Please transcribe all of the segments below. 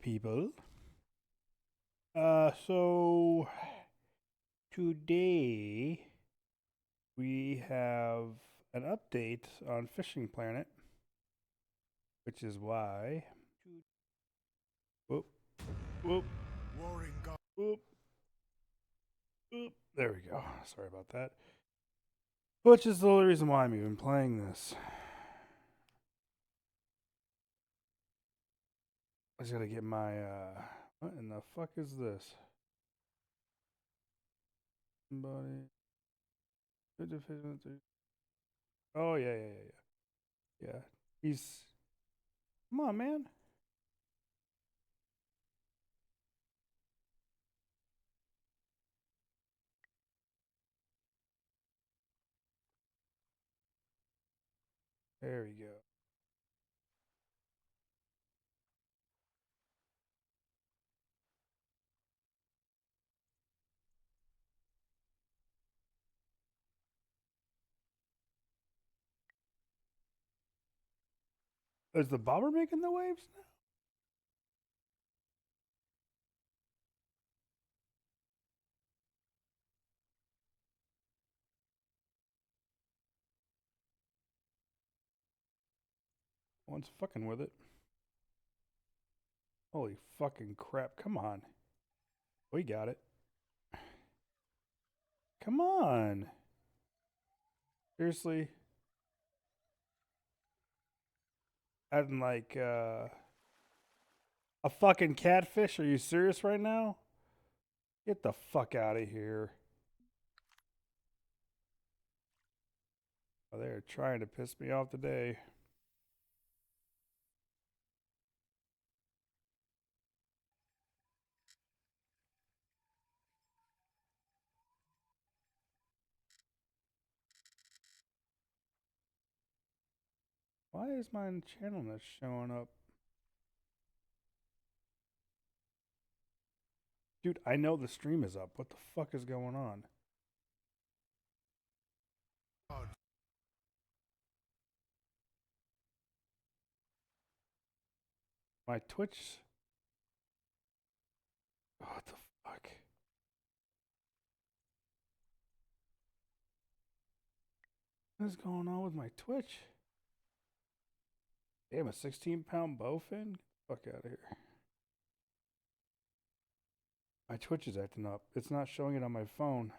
people. So today we have an update on Fishing Planet, which is why. Whoop, whoop, whoop, whoop. There we go. Sorry about that. Which is the only reason why I'm even playing this. I just gotta get my. What in the fuck is this? Somebody. Oh, yeah. He's. Come on, man. There we go. Is the bobber making the waves now? One's fucking with it. Holy fucking crap. Come on. We got it. Come on. Seriously? Adding like a fucking catfish? Are you serious right now? Get the fuck out of here. Oh, they're trying to piss me off today. Why is my channel not showing up? Dude, I know the stream is up. What the fuck is going on? My Twitch. Oh, what the fuck? What is going on with my Twitch? Damn, a 16-pound bowfin? Fuck out of here. My Twitch is acting up. It's not showing it on my phone.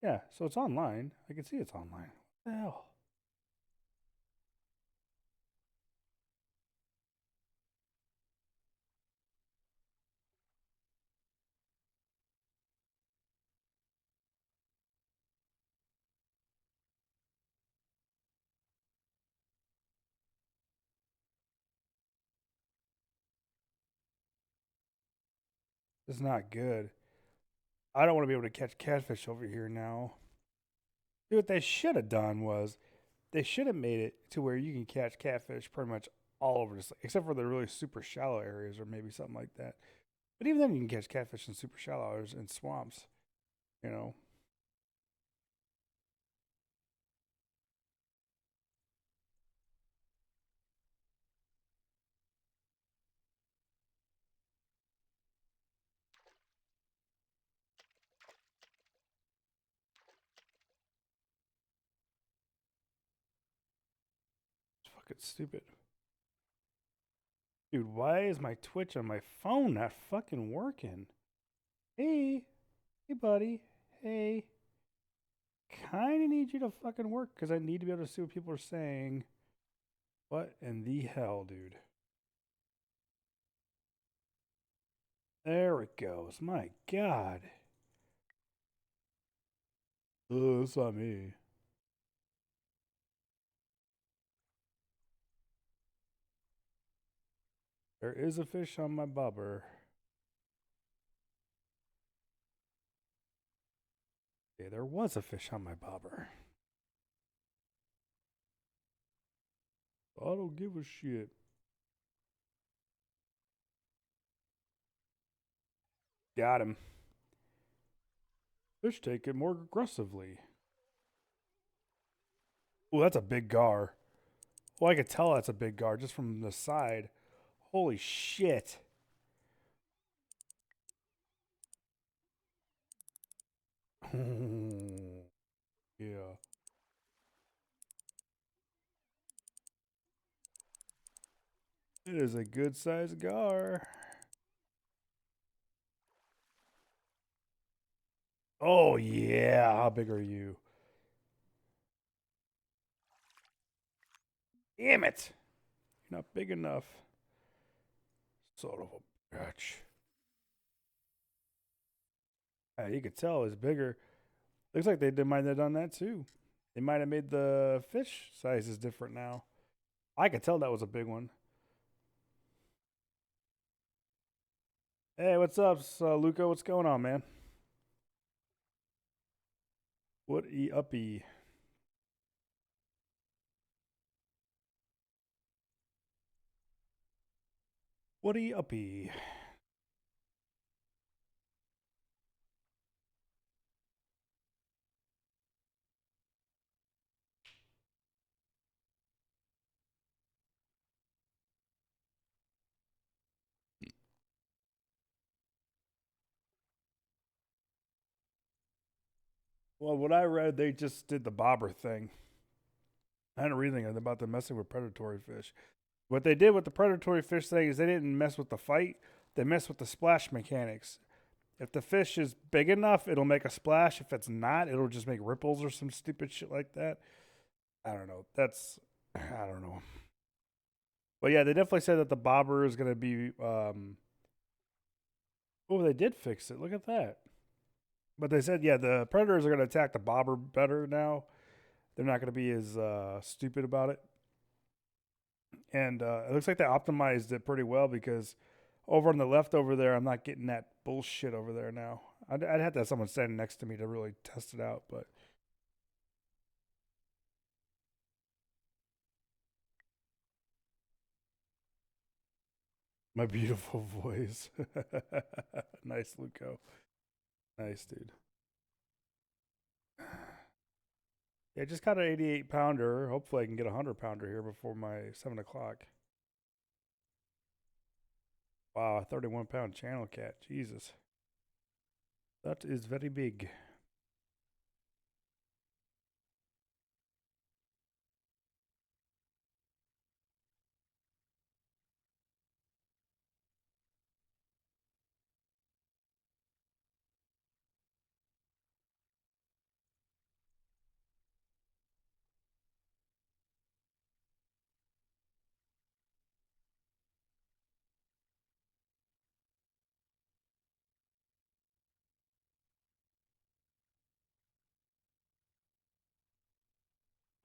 Yeah, so it's online. I can see it's online. What the hell? It's not good. I don't want to be able to catch catfish over here now. Dude, what they should have done was they should have made it to where you can catch catfish pretty much all over this, except for the really super shallow areas or maybe something like that. But even then, you can catch catfish in super shallow areas and swamps. You know, it's fucking stupid. Dude, why is my Twitch on my phone not fucking working? Hey, hey, buddy. Hey, kind of need you to fucking work because I need to be able to see what people are saying. What in the hell, dude? There it goes. My God. Oh, it's not me. There is a fish on my bobber. Yeah, there was a fish on my bobber. I don't give a shit. Got him. Fish take it more aggressively. Oh, that's a big gar. Well, I could tell that's a big gar just from the side. Holy shit. Yeah. It is a good sized gar. Oh, yeah. How big are you? Damn it. You're not big enough. Son of a bitch. You could tell it's bigger. Looks like they might have done that too. They might have made the fish sizes different now. I could tell that was a big one. Hey, what's up, Luca? What's going on, man? What uppy? What uppy? Well, what I read, they just did the bobber thing. I didn't read anything about them messing with predatory fish. What they did with the predatory fish thing is they didn't mess with the fight. They messed with the splash mechanics. If the fish is big enough, it'll make a splash. If it's not, it'll just make ripples or some stupid shit like that. I don't know. I don't know. But yeah, they definitely said that the bobber is going to be. Oh, they did fix it. Look at that. But they said, yeah, the predators are going to attack the bobber better now. They're not going to be as stupid about it. And it looks like they optimized it pretty well because over on the left over there, I'm not getting that bullshit over there now. I'd have to have someone standing next to me to really test it out, but. My beautiful voice. Nice, Luco. Nice, dude. Yeah, just got an 88 pounder. Hopefully, I can get a 100 pounder here before my 7 o'clock. Wow, a 31 pound channel cat. Jesus. That is very big.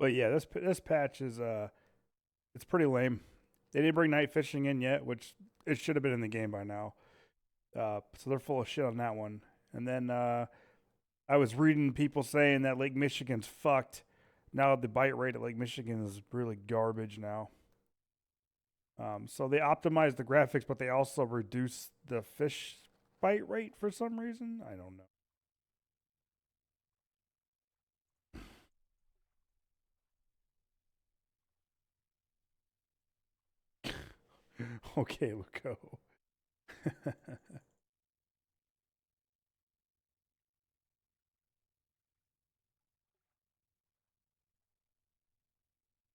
But yeah, this patch is it's pretty lame. They didn't bring night fishing in yet, which it should have been in the game by now. So they're full of shit on that one. And then I was reading people saying that Lake Michigan's fucked. Now the bite rate at Lake Michigan is really garbage now. So they optimized the graphics, but they also reduced the fish bite rate for some reason. I don't know. Okay, Luco.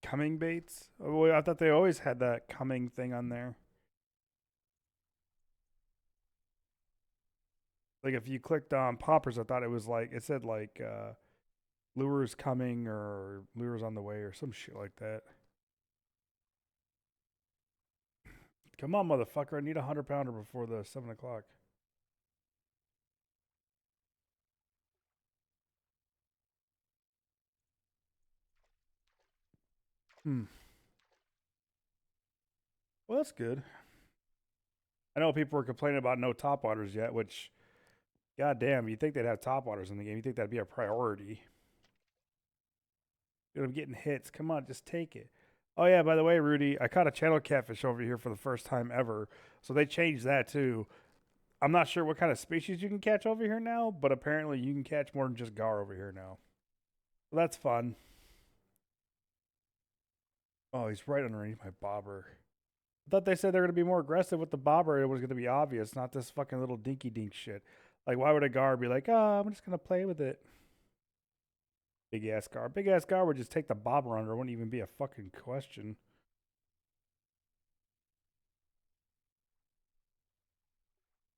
Coming baits? Oh, well, I thought they always had that coming thing on there. Like if you clicked on poppers, I thought it was like it said like lures coming or lures on the way or some shit like that. Come on, motherfucker! I need a 100 pounder before the 7 o'clock. Hmm. Well, that's good. I know people were complaining about no top waters yet, which, goddamn, you think they'd have top waters in the game? You think that'd be a priority? I'm getting hits. Come on, just take it. Oh yeah, by the way, Rudy, I caught a channel catfish over here for the first time ever. So they changed that too. I'm not sure what kind of species you can catch over here now, but apparently you can catch more than just gar over here now. So that's fun. Oh, he's right underneath my bobber. I thought they said they're going to be more aggressive with the bobber. It was going to be obvious, not this fucking little dinky dink shit. Like, why would a gar be like, oh, I'm just going to play with it? Big ass gar. Big ass gar would just take the bobber under. It wouldn't even be a fucking question.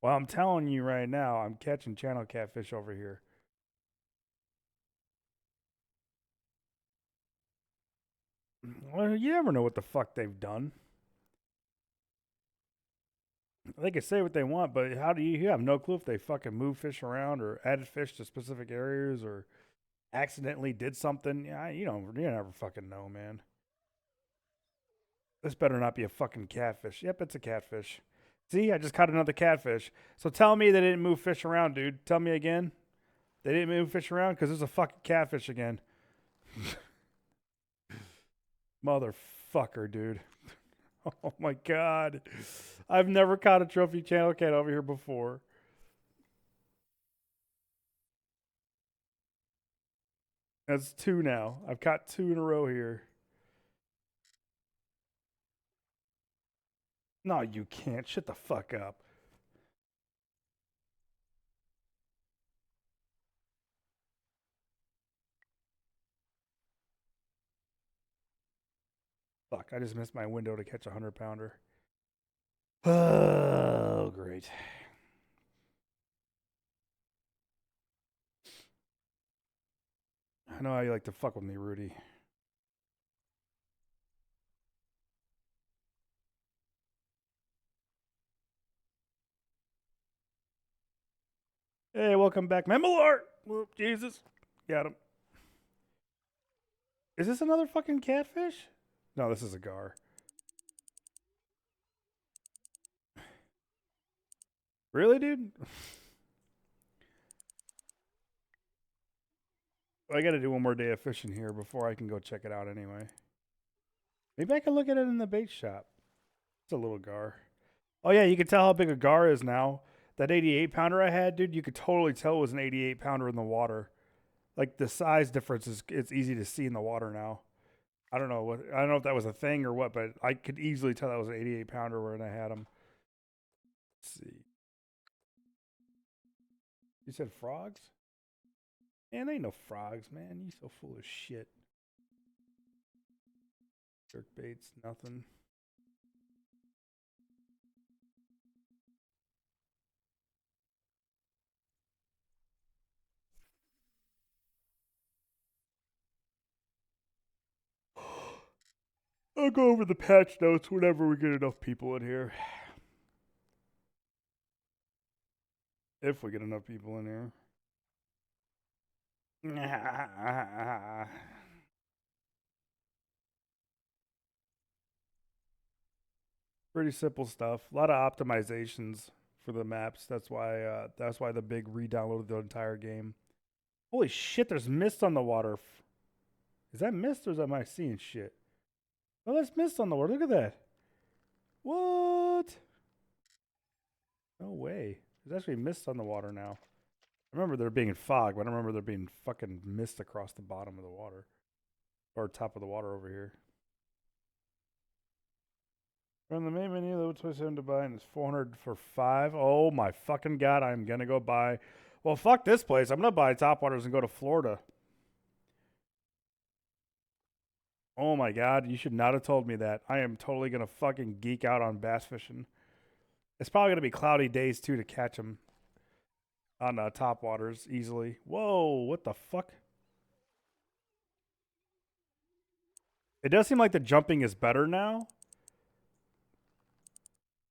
Well, I'm telling you right now, I'm catching channel catfish over here. Well, you never know what the fuck they've done. They can say what they want, but how do you have no clue if they fucking move fish around or added fish to specific areas or accidentally did something? Yeah, you never fucking know, man. This better not be a fucking catfish. Yep, it's a catfish. See, I just caught another catfish. So tell me they didn't move fish around, dude. Tell me again. They didn't move fish around because there's a fucking catfish again. Motherfucker, dude. Oh my god. I've never caught a trophy channel cat over here before. That's two now. I've caught two in a row here. No, you can't. Shut the fuck up. Fuck, I just missed my window to catch a 100-pounder. Oh, great. I know how you like to fuck with me, Rudy. Hey, welcome back, Memalart. Whoop, Jesus. Got him. Is this another fucking catfish? No, this is a gar. Really, dude? I gotta do one more day of fishing here before I can go check it out anyway. Maybe I can look at it in the bait shop. It's a little gar. Oh, yeah, you can tell how big a gar is now. That 88-pounder I had, dude, you could totally tell it was an 88-pounder in the water. Like, the size difference it's easy to see in the water now. I don't know if that was a thing or what, but I could easily tell that was an 88-pounder when I had them. Let's see. You said frogs? Man, they ain't no frogs, man. You so full of shit. Jerk baits, nothing. I'll go over the patch notes whenever we get enough people in here. If we get enough people in here. Pretty simple stuff. A lot of optimizations for the maps. That's why the big re-downloaded the entire game. Holy shit! There's mist on the water. Is that mist or am I seeing shit? Oh, there's mist on the water. Look at that. What? No way. There's actually mist on the water now. I remember there being fog, but I don't remember there being fucking mist across the bottom of the water. Or top of the water over here. From the main menu, the 27 to buy, and it's 400 for 5. Oh my fucking god, I'm gonna go buy. Well, fuck this place. I'm gonna buy Topwaters and go to Florida. Oh my god, you should not have told me that. I am totally gonna fucking geek out on bass fishing. It's probably gonna be cloudy days too to catch them on Topwaters easily. Whoa, what the fuck? It does seem like the jumping is better now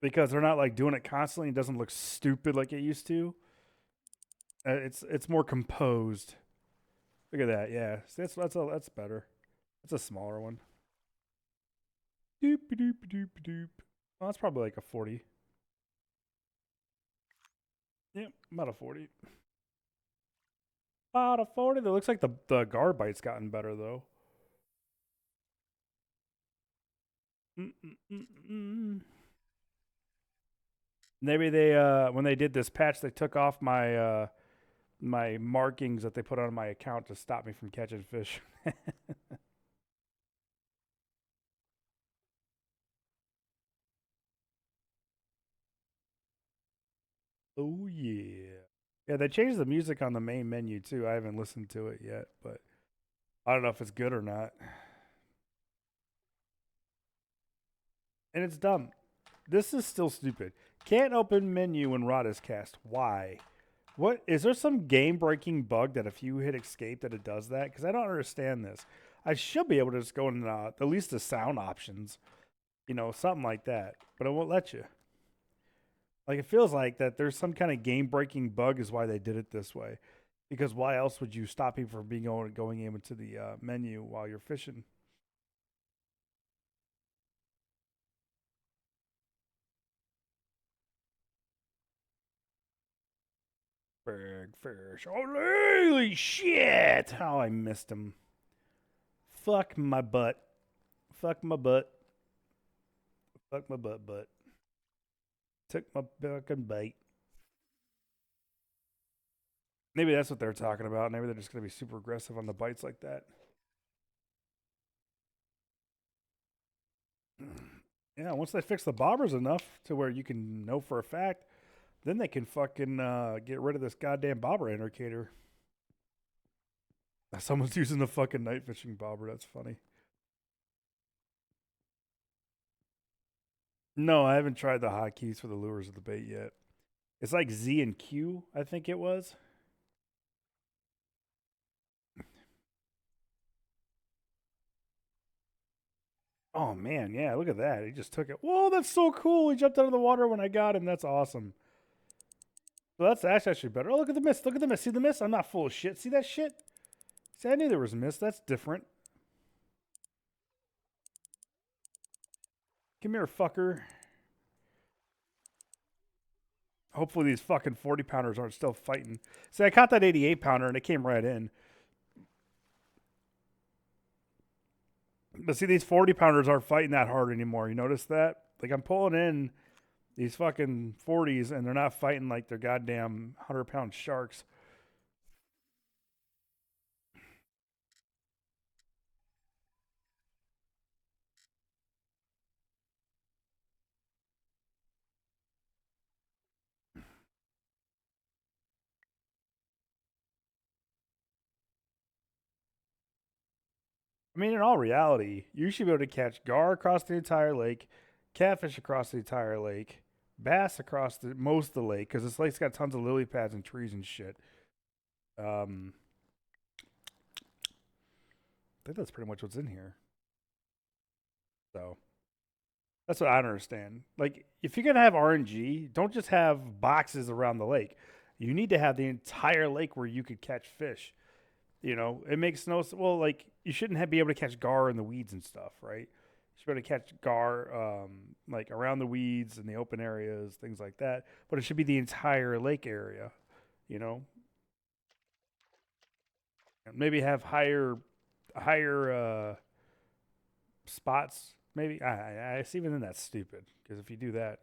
because they're not like doing it constantly. It doesn't look stupid like it used to. It's more composed. Look at that. Yeah, that's better. That's a smaller one. Doop doop doop doop. Well, that's probably like a 40. Yep, about a 40. About a 40. That looks like the guard bite's gotten better though. Mm-mm-mm-mm. Maybe they when they did this patch, they took off my my markings that they put on my account to stop me from catching fish. Oh yeah. Yeah, they changed the music on the main menu too. I haven't listened to it yet, but I don't know if it's good or not. And it's dumb. This is still stupid. Can't open menu when rod is cast. Why? What is there some game breaking bug that if you hit escape that it does that? Because I don't understand this. I should be able to just go in at least the sound options, something like that. But it won't let you. Like it feels like that there's some kind of game breaking bug is why they did it this way. Because why else would you stop people from going into the menu while you're fishing? Big fish. Holy shit! How I missed him. Fuck my butt. Fuck my butt. Fuck my butt. Took my fucking bait. Maybe that's what they're talking about. Maybe they're just going to be super aggressive on the bites like that. Yeah, once they fix the bobbers enough to where you can know for a fact, then they can fucking get rid of this goddamn bobber indicator. Someone's using the fucking night fishing bobber. That's funny. No, I haven't tried the hotkeys for the lures of the bait yet. It's like Z and Q, I think it was. Oh man, yeah, look at that. He just took it. Whoa, that's so cool. He jumped out of the water when I got him. That's awesome. So that's actually better. Oh, look at the mist. Look at the mist. See the mist? I'm not full of shit. See that shit? See, I knew there was mist. That's different. Come here, fucker. Hopefully these fucking 40 pounders aren't still fighting. See, I caught that 88 pounder and it came right in. But see, these 40 pounders aren't fighting that hard anymore. You notice that? Like I'm pulling in these fucking 40s and they're not fighting like they're goddamn 100-pound sharks. I mean, in all reality, you should be able to catch gar across the entire lake, catfish across the entire lake, bass across most of the lake because this lake's got tons of lily pads and trees and shit. Um, I think that's pretty much what's in here. So that's what I don't understand. Like, if you're gonna have RNG, don't just have boxes around the lake. You need to have the entire lake where you could catch fish. It makes no well. Like, you shouldn't be able to catch gar in the weeds and stuff, right? You should be able to catch gar like around the weeds and the open areas, things like that. But it should be the entire lake area. You know, and maybe have higher spots. Maybe I see. Even then, that's stupid because if you do that,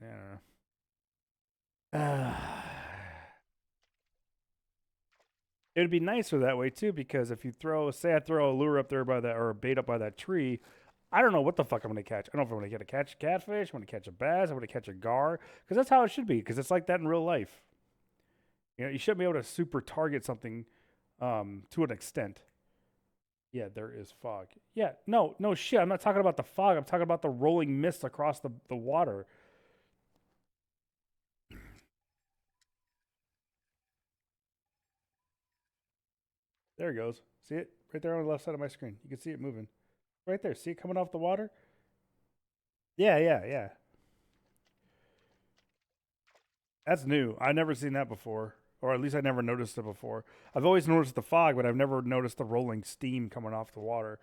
I don't know. It would be nicer that way too, because if you say I throw a lure up there by that or a bait up by that tree, I don't know what the fuck I'm gonna catch. I don't know if I'm gonna catch a catfish, I'm gonna catch a bass, I'm gonna catch a gar, because that's how it should be, because it's like that in real life. You shouldn't be able to super target something to an extent. Yeah, there is fog. Yeah, no shit. I'm not talking about the fog. I'm talking about the rolling mist across the water. There it goes. See it right there on the left side of my screen. You can see it moving right there. See it coming off the water? Yeah, yeah, yeah. That's new. I've never seen that before, or at least I never noticed it before. I've always noticed the fog, but I've never noticed the rolling steam coming off the water.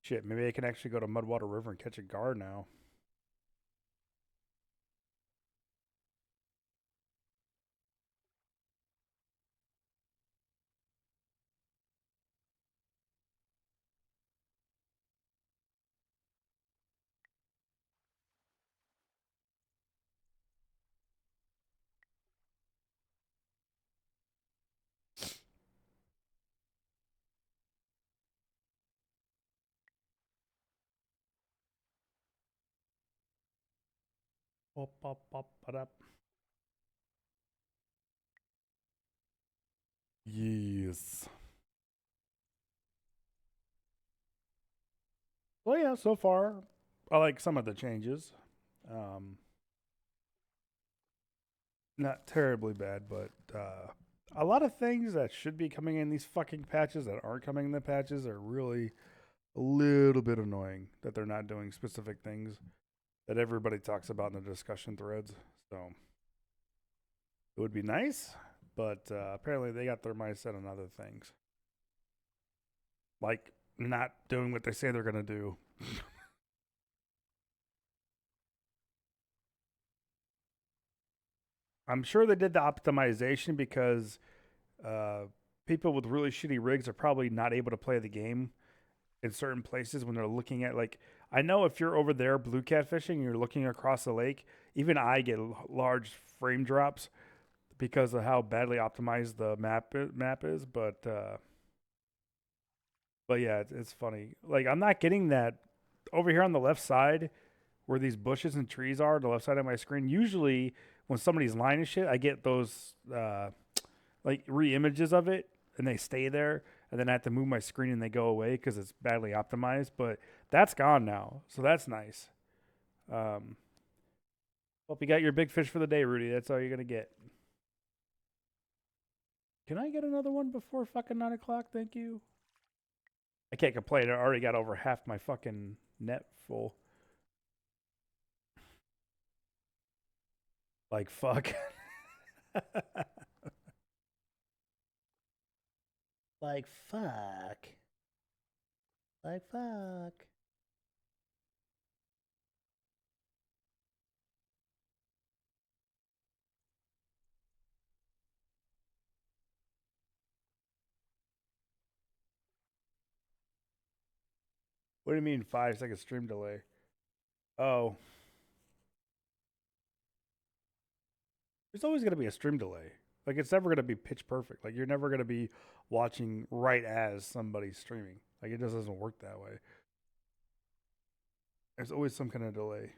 Shit, maybe I can actually go to Mudwater River and catch a gar now. Pop, pop, pop, pop. Yes. Well, yeah, so far, I like some of the changes. Um, not terribly bad, but a lot of things that should be coming in these fucking patches that aren't coming in the patches are really a little bit annoying that they're not doing specific things that everybody talks about in the discussion threads. So it would be nice, but apparently they got their mindset on other things, like not doing what they say they're gonna do. I'm sure they did the optimization because uh, people with really shitty rigs are probably not able to play the game in certain places when they're looking at, like, I know if you're over there blue cat fishing and you're looking across the lake, even I get large frame drops because of how badly optimized the map is. But yeah, it's funny. Like, I'm not getting that over here on the left side where these bushes and trees are, the left side of my screen. Usually, when somebody's line and shit, I get those like re-images of it, and they stay there, and then I have to move my screen and they go away because it's badly optimized. But that's gone now, so that's nice. Hope you got your big fish for the day, Rudy. That's all you're gonna get. Can I get another one before fucking 9 o'clock? Thank you. I can't complain. I already got over half my fucking net full. Like, fuck. Like, fuck. Like, fuck. What do you mean 5 second stream delay? Oh, there's always going to be a stream delay. Like, it's never going to be pitch perfect. Like, you're never going to be watching right as somebody's streaming. Like, it just doesn't work that way. There's always some kind of delay.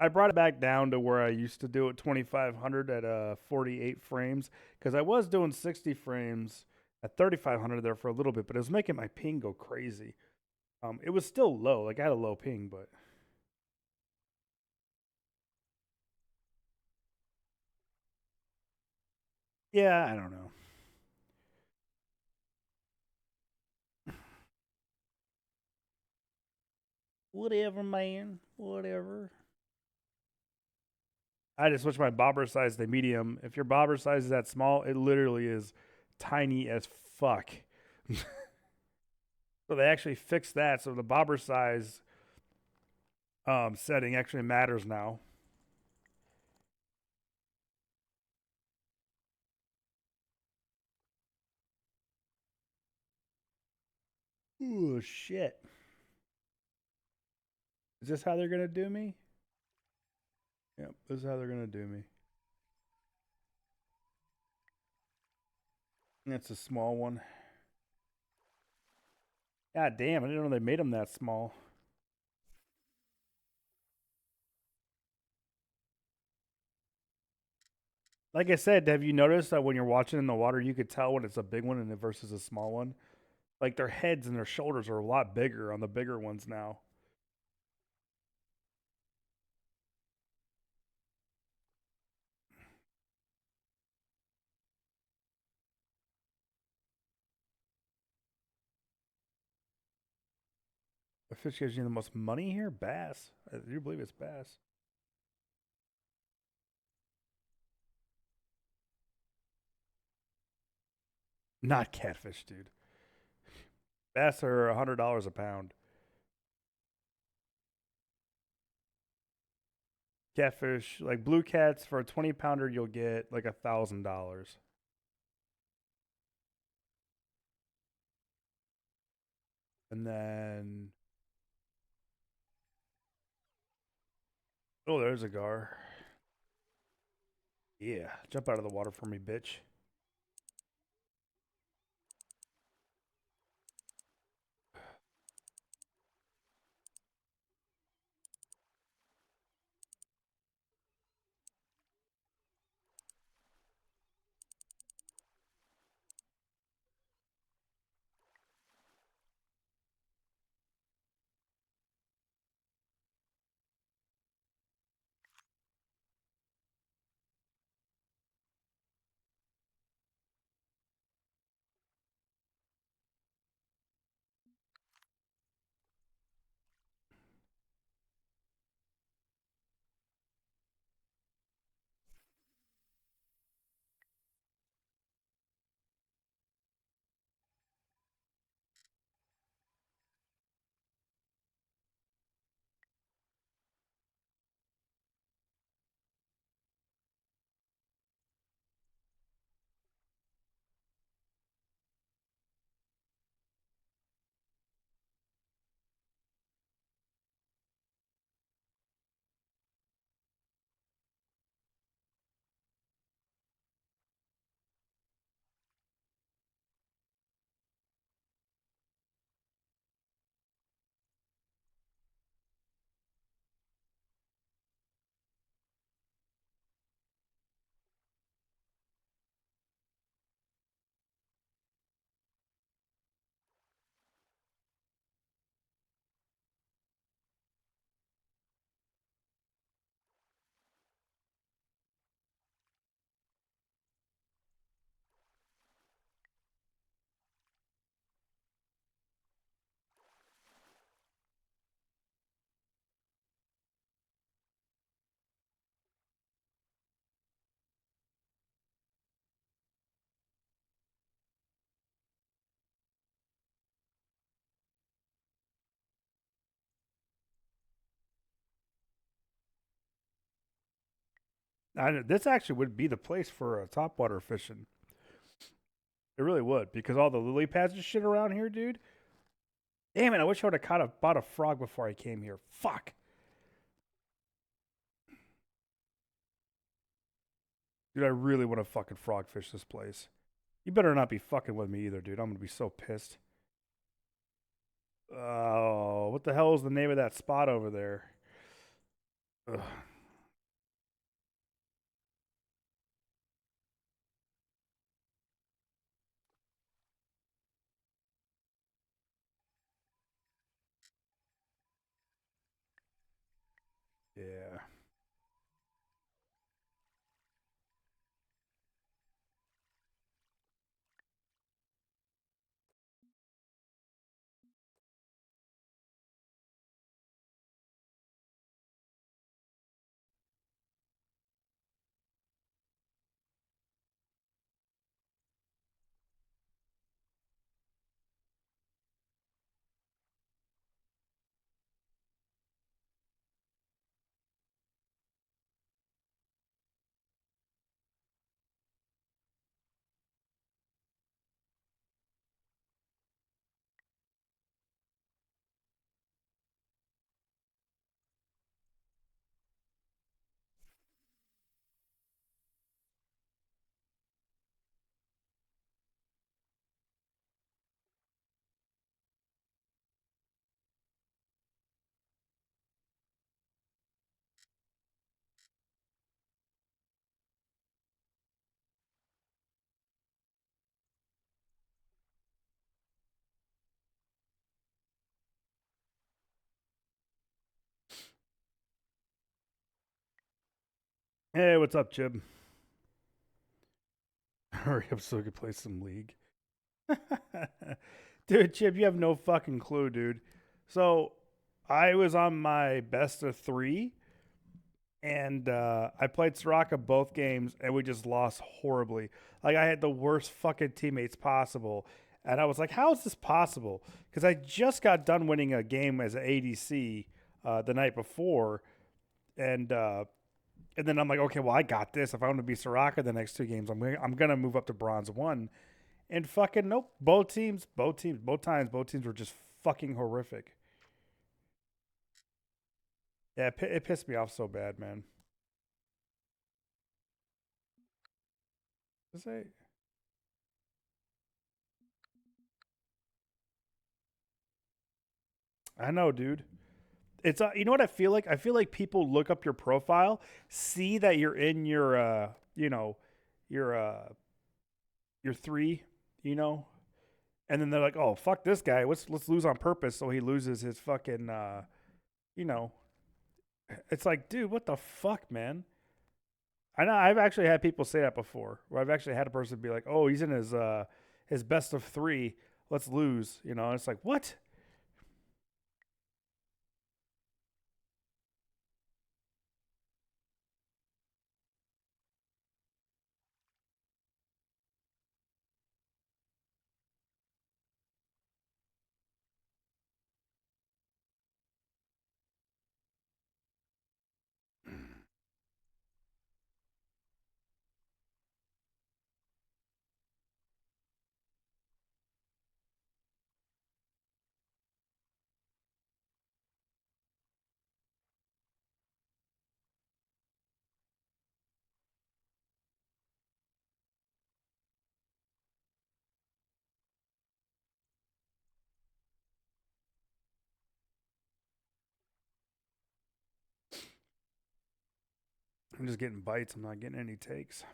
I brought it back down to where I used to do it, 2500 at 48 frames, because I was doing 60 frames at 3500 there for a little bit, but it was making my ping go crazy. It was still low. Like, I had a low ping, but yeah, I don't know. Whatever, man. Whatever. I just switched my bobber size to medium. If your bobber size is that small, it literally is tiny as fuck. So they actually fixed that. So the bobber size setting actually matters now. Ooh, shit. Is this how they're going to do me? Yep, this is how they're going to do me. That's a small one. God damn, I didn't know they made them that small. Like I said, have you noticed that when you're watching in the water, you could tell when it's a big one and versus a small one? Like, their heads and their shoulders are a lot bigger on the bigger ones now. The fish gives you the most money here? Bass. I do believe it's bass. Not catfish, dude. Bass are $100 a pound. Catfish, like blue cats, for a 20 pounder, you'll get like $1,000. And then, oh, there's a gar. Yeah, jump out of the water for me, bitch. This actually would be the place for topwater fishing. It really would because all the lily pads and shit around here, dude. Damn it! I wish I would have bought a frog before I came here. Fuck, dude. I really want to fucking frog fish this place. You better not be fucking with me either, dude. I'm gonna be so pissed. Oh, what the hell is the name of that spot over there? Ugh. Yeah. Hey, what's up, Chib? Hurry up so we can play some League. Dude, Chip, you have no fucking clue, dude. So I was on my best of three, and I played Soraka both games, and we just lost horribly. Like I had the worst fucking teammates possible, and I was like, "How is this possible?" Because I just got done winning a game as an ADC the night before, and uh, and then I'm like, "Okay, well, I got this. If I want to be Soraka the next two games, I'm gonna move up to Bronze 1." And fucking nope. Both teams were just fucking horrific. Yeah, it pissed me off so bad, man. Say, I know, dude. It's you know what I feel like? I feel like people look up your profile, see that you're in your your three, you know, and then they're like, "Oh, fuck this guy. Let's lose on purpose so he loses his fucking you know." It's like, dude, what the fuck, man? I know I've actually had people say that before. Where I've actually had a person be like, "Oh, he's in his best of three. Let's lose." You know, and it's like, what? I'm just getting bites. I'm not getting any takes.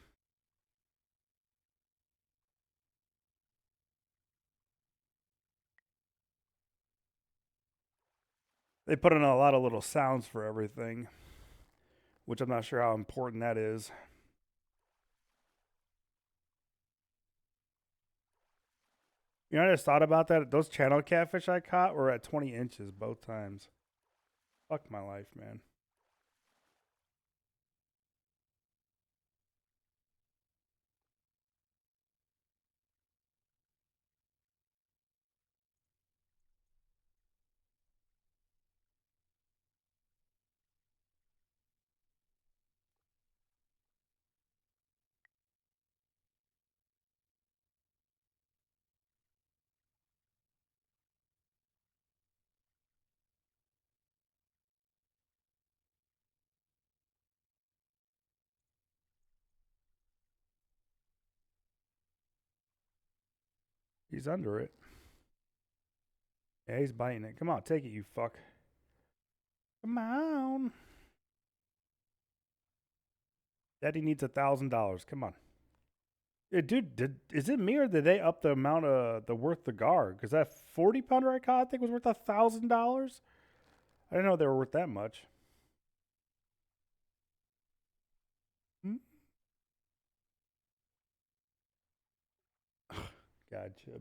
They put in a lot of little sounds for everything, which I'm not sure how important that is. You know, I just thought about that. Those channel catfish I caught were at 20 inches both times. Fuck my life, man. He's under it. Yeah, he's biting it. Come on, take it, you fuck. Come on. Daddy needs $1,000. Come on. Yeah, dude, is it me or did they up the amount of the worth the gar? Because that 40-pounder I caught, I think, was worth $1,000. I didn't know they were worth that much. Hmm? God, Chib.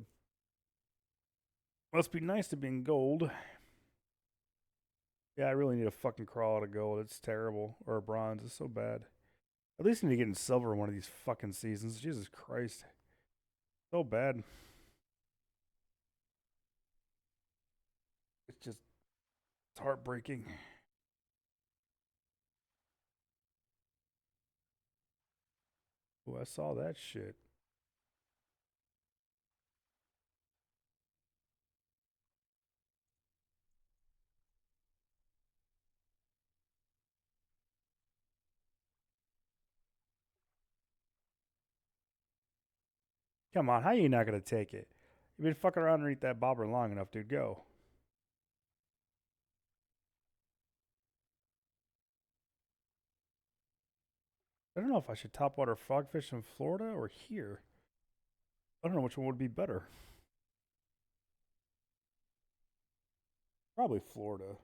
Must be nice to be in gold. Yeah, I really need a fucking crawl out of gold. It's terrible. Or a bronze. It's so bad. At least I need to get in silver one of these fucking seasons. Jesus Christ. So bad. It's heartbreaking. Oh, I saw that shit. Come on, how you not gonna take it? You've been fucking around underneath that bobber long enough, dude. Go. I don't know if I should topwater frogfish in Florida or here. I don't know which one would be better. Probably Florida.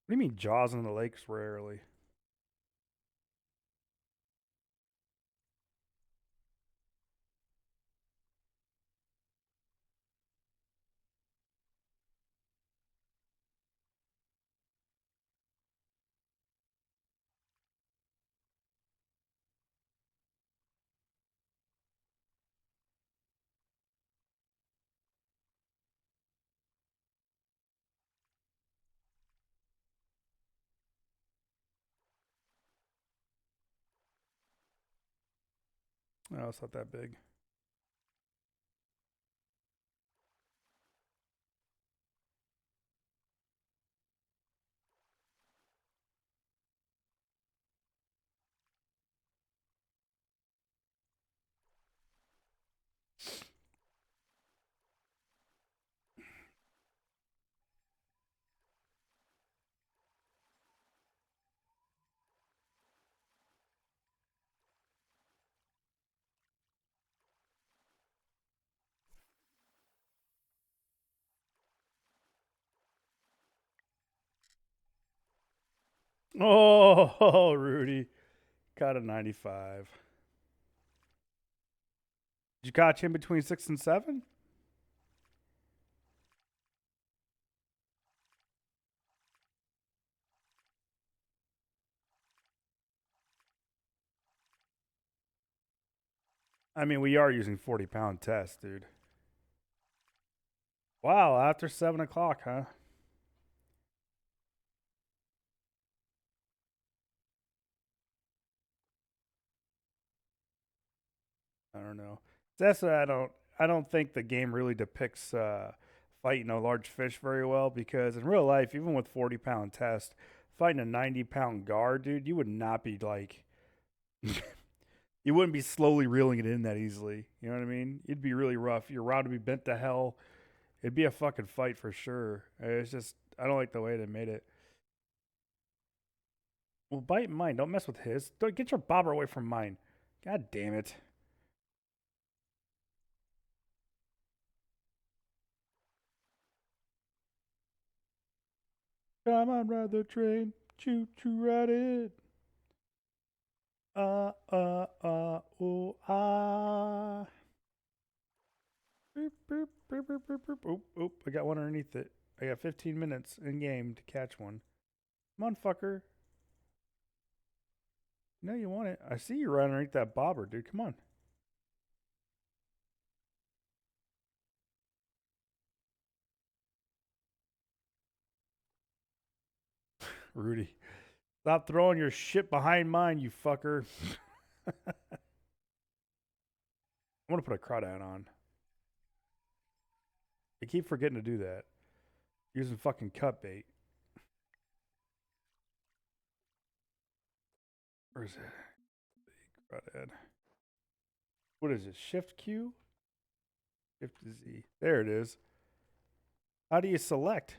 What do you mean jaws in the lakes rarely? No, it's not that big. Oh, Rudy. Caught a 95. Did you catch him between 6 and 7? I mean, we are using 40-pound tests, dude. Wow, after 7 o'clock, huh? I don't know. That's what I don't think the game really depicts fighting a large fish very well because in real life, even with 40-pound test, fighting a 90-pound guard, dude, you would not be like you wouldn't be slowly reeling it in that easily. You know what I mean? It'd be really rough. Your rod would be bent to hell. It'd be a fucking fight for sure. It's just I don't like the way they made it. Well, bite mine. Don't mess with his. Don't get your bobber away from mine. God damn it. Come on, ride the train. Choo choo, ride it. Oh, ah. Boop, boop, boop, boop, boop, boop. Oop, oop. I got one underneath it. I got 15 minutes in game to catch one. Come on, fucker. No, you want it. I see you right underneath that bobber, dude. Come on. Rudy. Stop throwing your shit behind mine, you fucker. I'm gonna put a crawdad on. I keep forgetting to do that. Using fucking cut bait. Where's it? Crawdad. What is it? Shift Q? Shift Z. There it is. How do you select?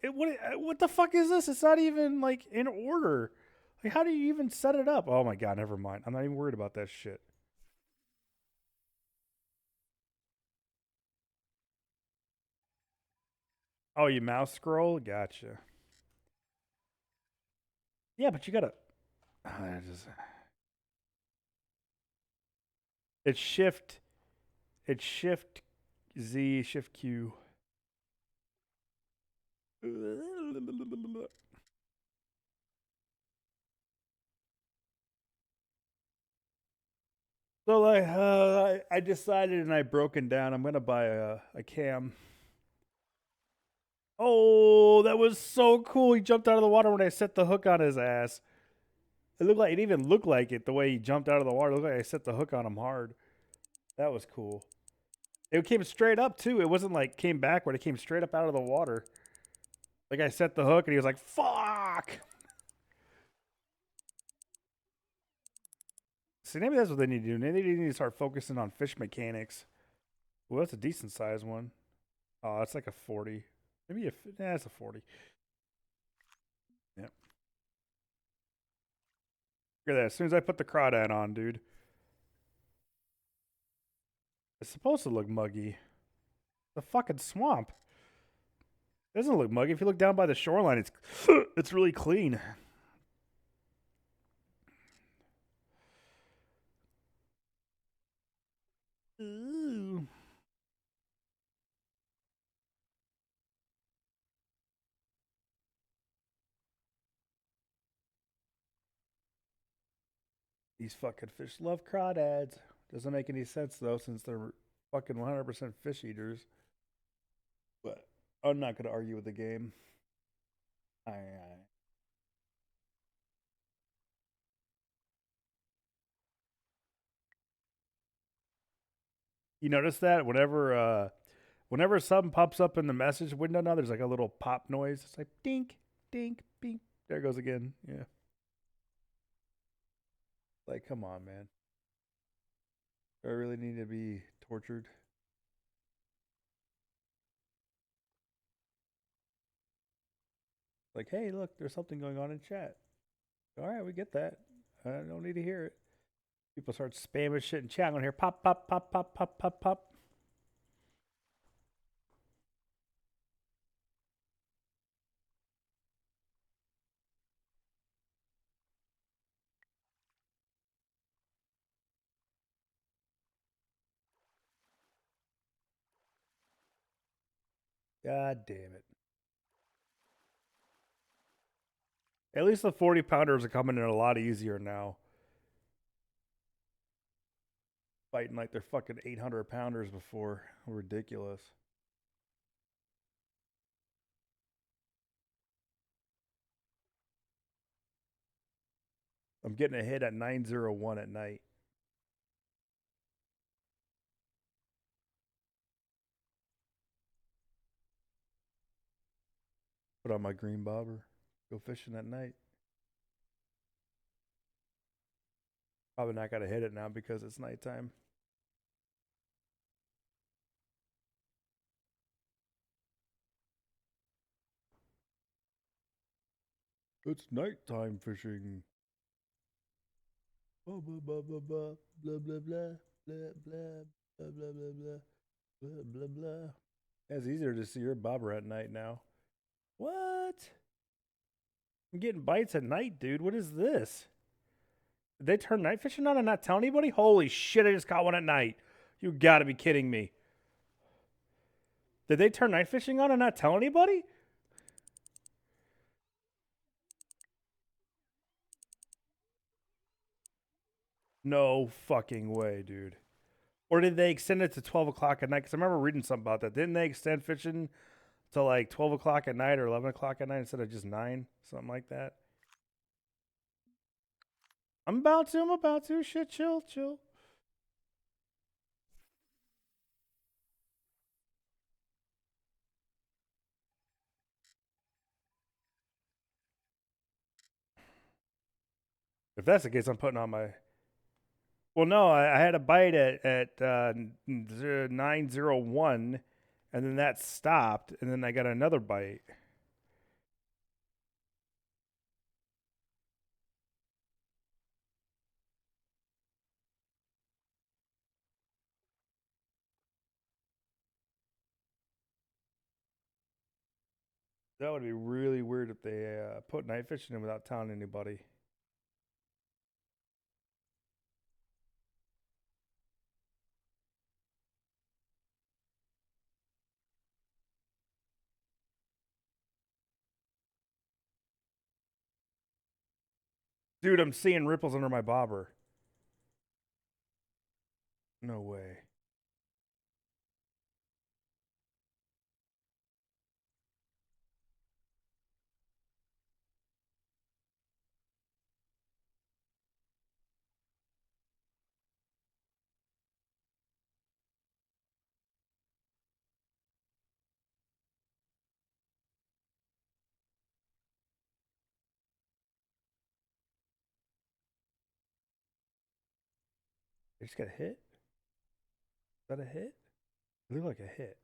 What the fuck is this? It's not even like in order. Like, how do you even set it up? Oh my god, never mind. I'm not even worried about that shit. Oh, you mouse scroll? Gotcha. Yeah, but you gotta. It's shift. It's shift Z, shift Q. So like, I decided and I broken down. I'm gonna buy a cam. Oh, that was so cool! He jumped out of the water when I set the hook on his ass. It looked like it even looked like it the way he jumped out of the water. It looked like I set the hook on him hard. That was cool. It came straight up too. It wasn't like came backward. It came straight up out of the water. Like I set the hook and he was like, "Fuck!" See, maybe that's what they need to do. Maybe they need to start focusing on fish mechanics. Well, that's a decent sized one. Oh, that's like a 40. Maybe it's a 40. Yep. Look at that. As soon as I put the crawdad on, dude. It's supposed to look muggy. The fucking swamp. It doesn't look muggy. If you look down by the shoreline, it's it's really clean. Ooh. These fucking fish love crawdads. Doesn't make any sense though, since they're fucking 100% fish eaters. But I'm not gonna argue with the game. You notice that whenever something pops up in the message window now, there's like a little pop noise. It's like dink, dink, bink. There it goes again. Yeah. Like, come on, man. Do I really need to be tortured? Like, hey, look, there's something going on in chat. All right, we get that. I don't need to hear it. People start spamming shit in chat. I'm gonna hear pop, pop, pop, pop, pop, pop, pop. God damn it. At least the 40 pounders are coming in a lot easier now. Fighting like they're fucking 800 pounders before. Ridiculous. I'm getting a hit at 901 at night. Put on my green bobber. Go fishing at night. Probably not gonna hit it now because it's nighttime. It's nighttime fishing. Blah blah blah blah blah blah blah blah blah blah blah blah blah blah blah blah. It's easier to see your bobber at night now. What? I'm getting bites at night, dude. What is this? Did they turn night fishing on and not tell anybody? Holy shit, I just caught one at night. You gotta be kidding me. Did they turn night fishing on and not tell anybody? No fucking way, dude. Or did they extend it to 12 o'clock at night? Because I remember reading something about that. Didn't they extend fishing till like 12 o'clock at night or 11 o'clock at night instead of just 9, something like that. I'm about to. I'm about to. Shit, chill, chill. If that's the case, I'm putting on my. Well, no, I had a bite at 901, and then that stopped, and then I got another bite. That would be really weird if they put night fishing in without telling anybody. Dude, I'm seeing ripples under my bobber. No way. They just got hit? Is that a hit? It looked like a hit.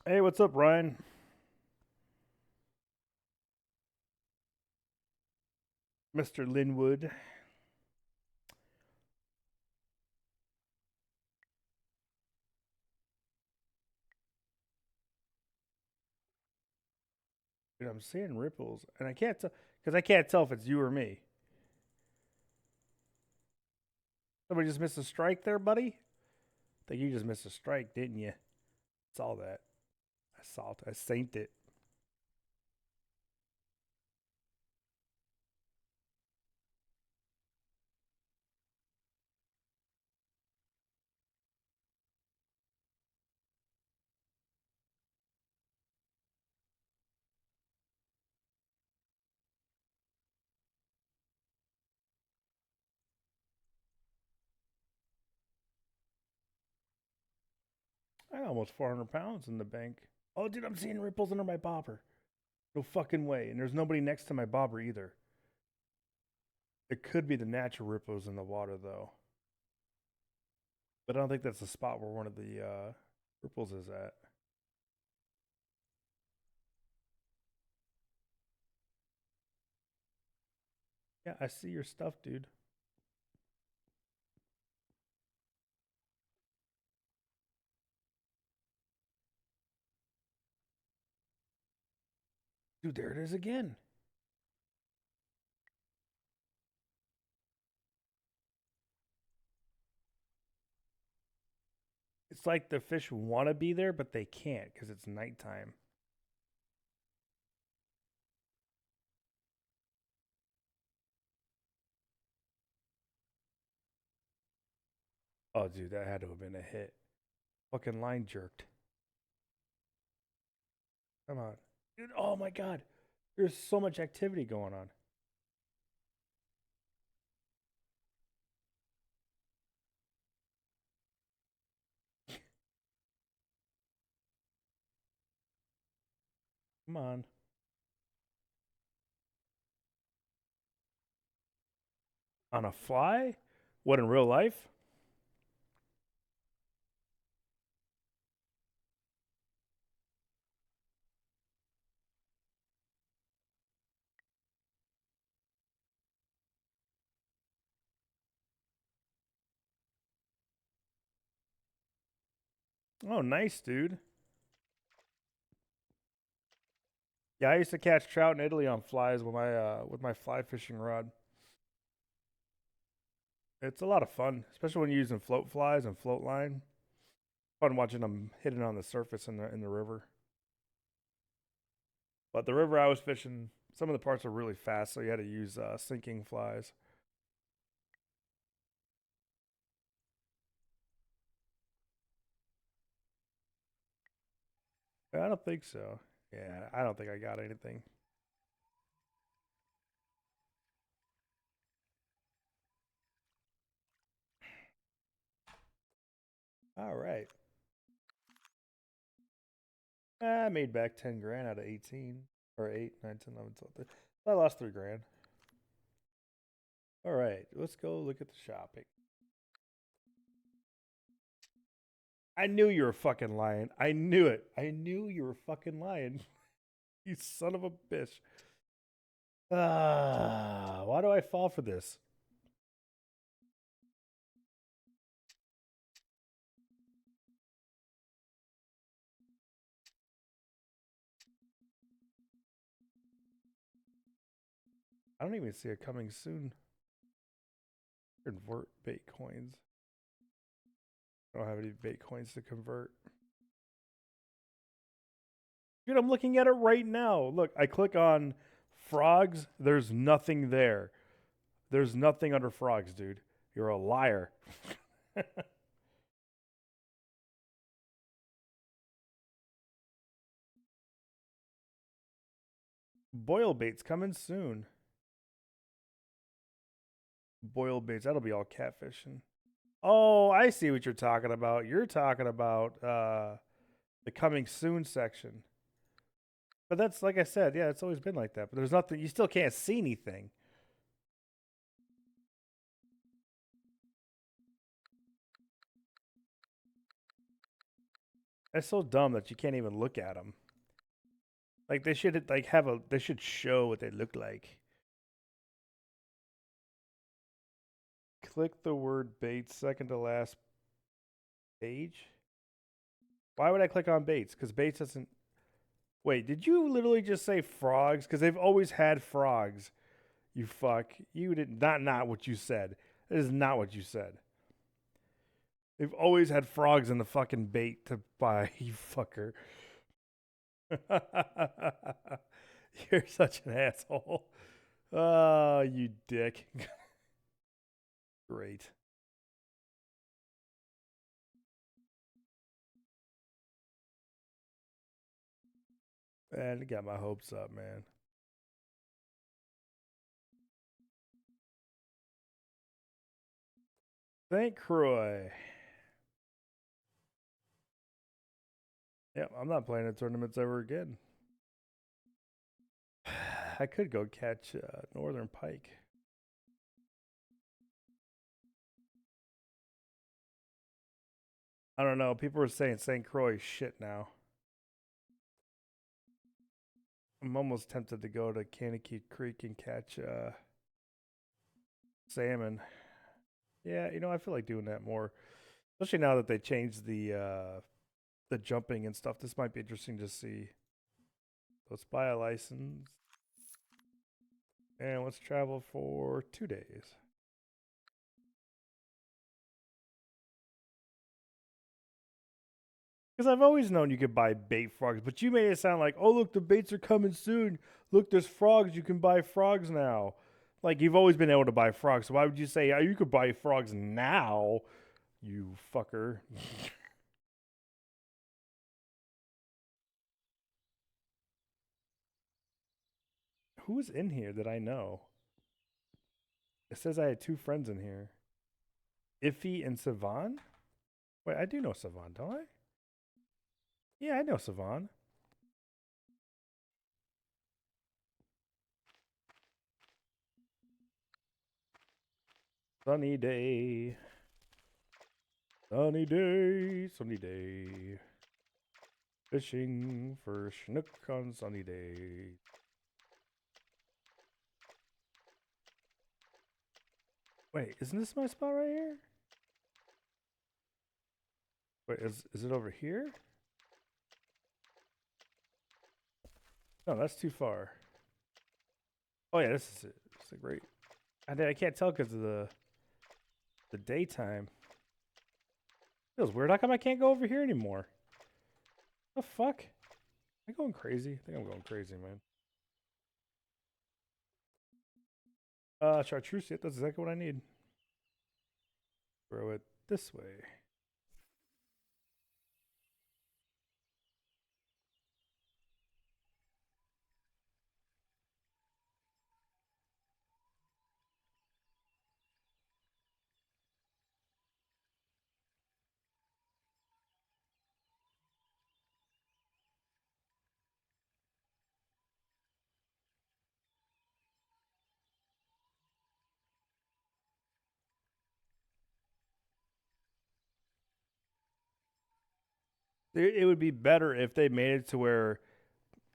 Hey, what's up, Ryan? Mr. Linwood. Dude, I'm seeing ripples, and I can't tell because I can't tell if it's you or me. Somebody just missed a strike there, buddy. I think you just missed a strike, didn't you? Saw that. I saw it. I saint it. I got almost 400 pounds in the bank. Oh, dude, I'm seeing ripples under my bobber. No fucking way. And there's nobody next to my bobber either. It could be the natural ripples in the water, though. But I don't think that's the spot where one of the ripples is at. Yeah, I see your stuff, dude. Dude, there it is again. It's like the fish want to be there, but they can't because it's nighttime. Oh, dude, that had to have been a hit. Fucking line jerked. Come on. Dude, oh my God. There's so much activity going on. Come on. On a fly? What, in real life? Oh, nice, dude. Yeah, I used to catch trout in Italy on flies with my fly fishing rod. It's a lot of fun, especially when you're using float flies and float line. Fun watching them hitting on the surface in the river. But the river I was fishing, some of the parts are really fast, so you had to use sinking flies. I don't think so. Yeah, I don't think I got anything. All right. I made back 10 grand out of 18 or 8, 9, 10, 11, 12. 13. I lost 3 grand. All right, let's go look at the shopping. I knew you were fucking lying. I knew it. I knew you were fucking lying. You son of a bitch. Why do I fall for this? I don't even see it coming soon. Convert bait coins. I don't have any bait coins to convert. Dude, I'm looking at it right now. Look, I click on frogs. There's nothing there. There's nothing under frogs, dude. You're a liar. Boil bait's coming soon. Boil baits. That'll be all catfishing. Oh, I see what you're talking about. You're talking about the coming soon section. But that's like I said, yeah, it's always been like that. But there's nothing. You still can't see anything. It's so dumb that you can't even look at them. Like they should like have a. They should show what they look like. Click the word bait second to last page. Why would I click on baits? Because baits doesn't. Wait, did you literally just say frogs? Because they've always had frogs. You fuck. You did not what you said. That is not what you said. They've always had frogs in the fucking bait to buy, you fucker. You're such an asshole. Oh, you dick. Great. Man, it got my hopes up, man. St. Croix. Yep, I'm not playing in tournaments ever again. I could go catch northern pike. I don't know. People are saying St. Croix is shit now. I'm almost tempted to go to Kankakee Creek and catch salmon. Yeah, I feel like doing that more, especially now that they changed the jumping and stuff. This might be interesting to see. Let's buy a license and let's travel for 2 days. Because I've always known you could buy bait frogs, but you made it sound like, oh, look, the baits are coming soon. Look, there's frogs. You can buy frogs now. Like, you've always been able to buy frogs. So why would you say, oh, you could buy frogs now, you fucker? Who's in here that I know? It says I had 2 friends in here. Iffy and Savan? Wait, I do know Savan, don't I? Yeah, I know Savan. Sunny day. Sunny day. Sunny day. Fishing for snook on sunny day. Wait, isn't this my spot right here? Wait, is it over here? No, that's too far. Oh yeah, this is it. It's a great. I can't tell because of the daytime. Feels weird. How come I can't go over here anymore? The fuck? Am I going crazy? I think I'm going crazy, man. Chartreuse. That's exactly what I need. Throw it this way. It would be better if they made it to where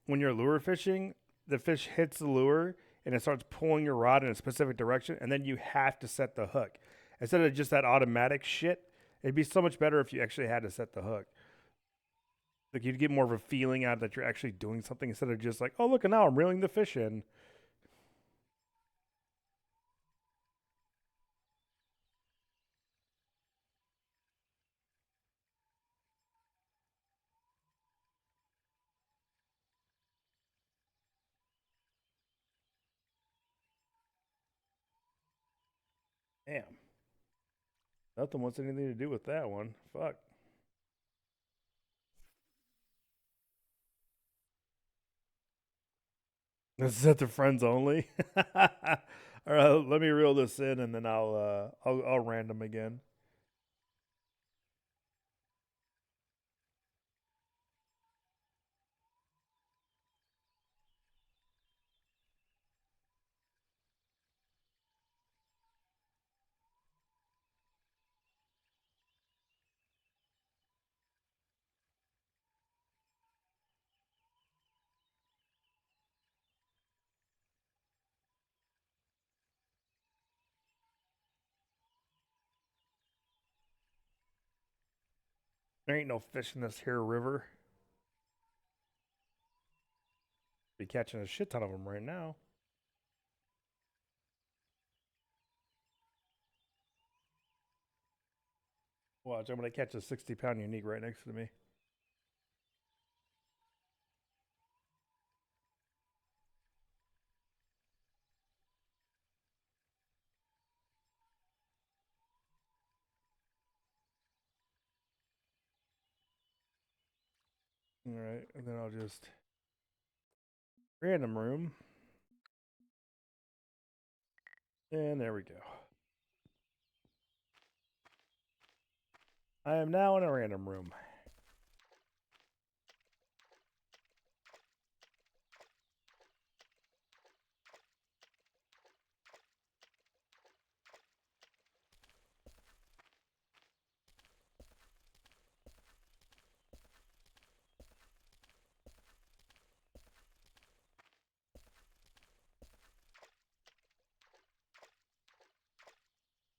when you're lure fishing, the fish hits the lure and it starts pulling your rod in a specific direction, and then you have to set the hook. Instead of just that automatic shit, it'd be so much better if you actually had to set the hook. Like you'd get more of a feeling out that you're actually doing something instead of just like, oh look, and now I'm reeling the fish in. Damn. Nothing wants anything to do with that one. Fuck. This is at the friends only. All right, let me reel this in, and then I'll random again. There ain't no fish in this here river. Be catching a shit ton of them right now. Watch, I'm gonna catch a 60-pound unique right next to me. All right, and then I'll just random room, and there we go. I am now in a random room.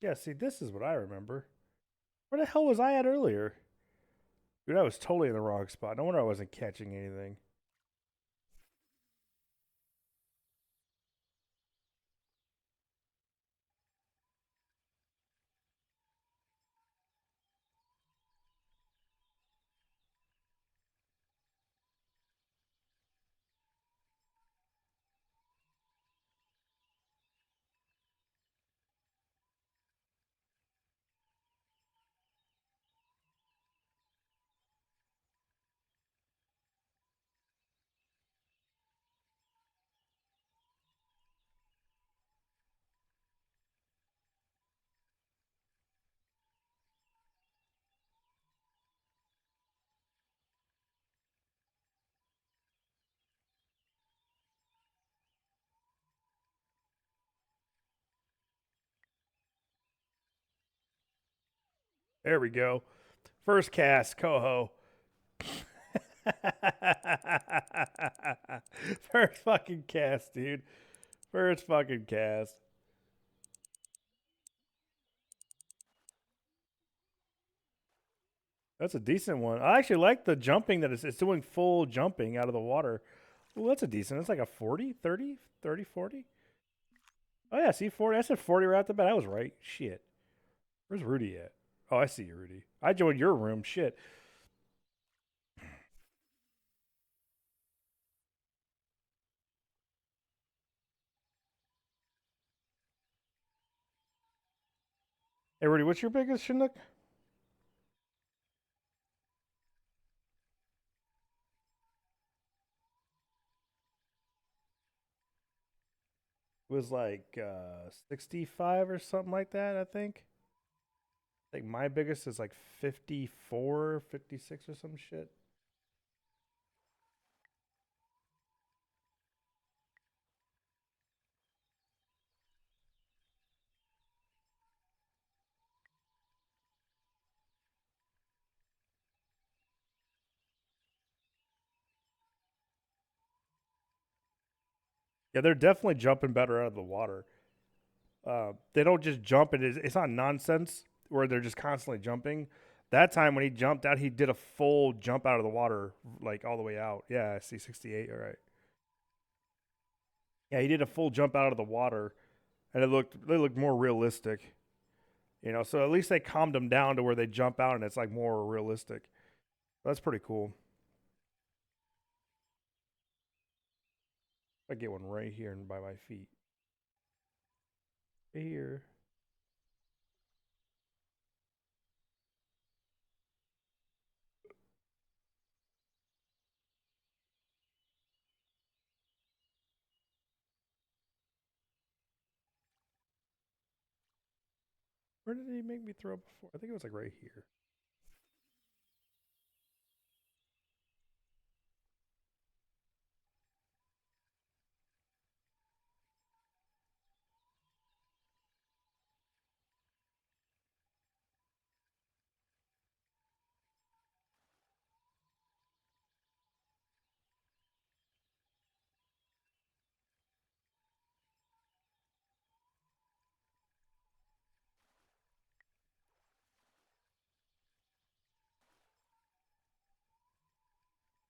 Yeah, see, this is what I remember. Where the hell was I at earlier? Dude, I was totally in the wrong spot. No wonder I wasn't catching anything. There we go. First cast, Coho. First fucking cast, dude. First fucking cast. That's a decent one. I actually like the jumping that it's doing full jumping out of the water. Well, that's a decent. It's like a 40, 30, 30, 40. Oh, yeah, see, 40. I said 40 right at the bat. I was right. Shit. Where's Rudy at? Oh, I see you, Rudy. I joined your room. Shit. Hey, Rudy, what's your biggest Chinook? It was like 65 or something like that, I think. I think my biggest is like 54, 56 or some shit. Yeah, they're definitely jumping better out of the water. They don't just jump. It's not nonsense where they're just constantly jumping. That time when he jumped out, he did a full jump out of the water, like all the way out. Yeah, I see 68. All right. Yeah, he did a full jump out of the water, and they looked more realistic. You know, so at least they calmed him down to where they jump out and it's like more realistic. That's pretty cool. I get one right here and by my feet. Here. Where did he make me throw before? I think it was like right here.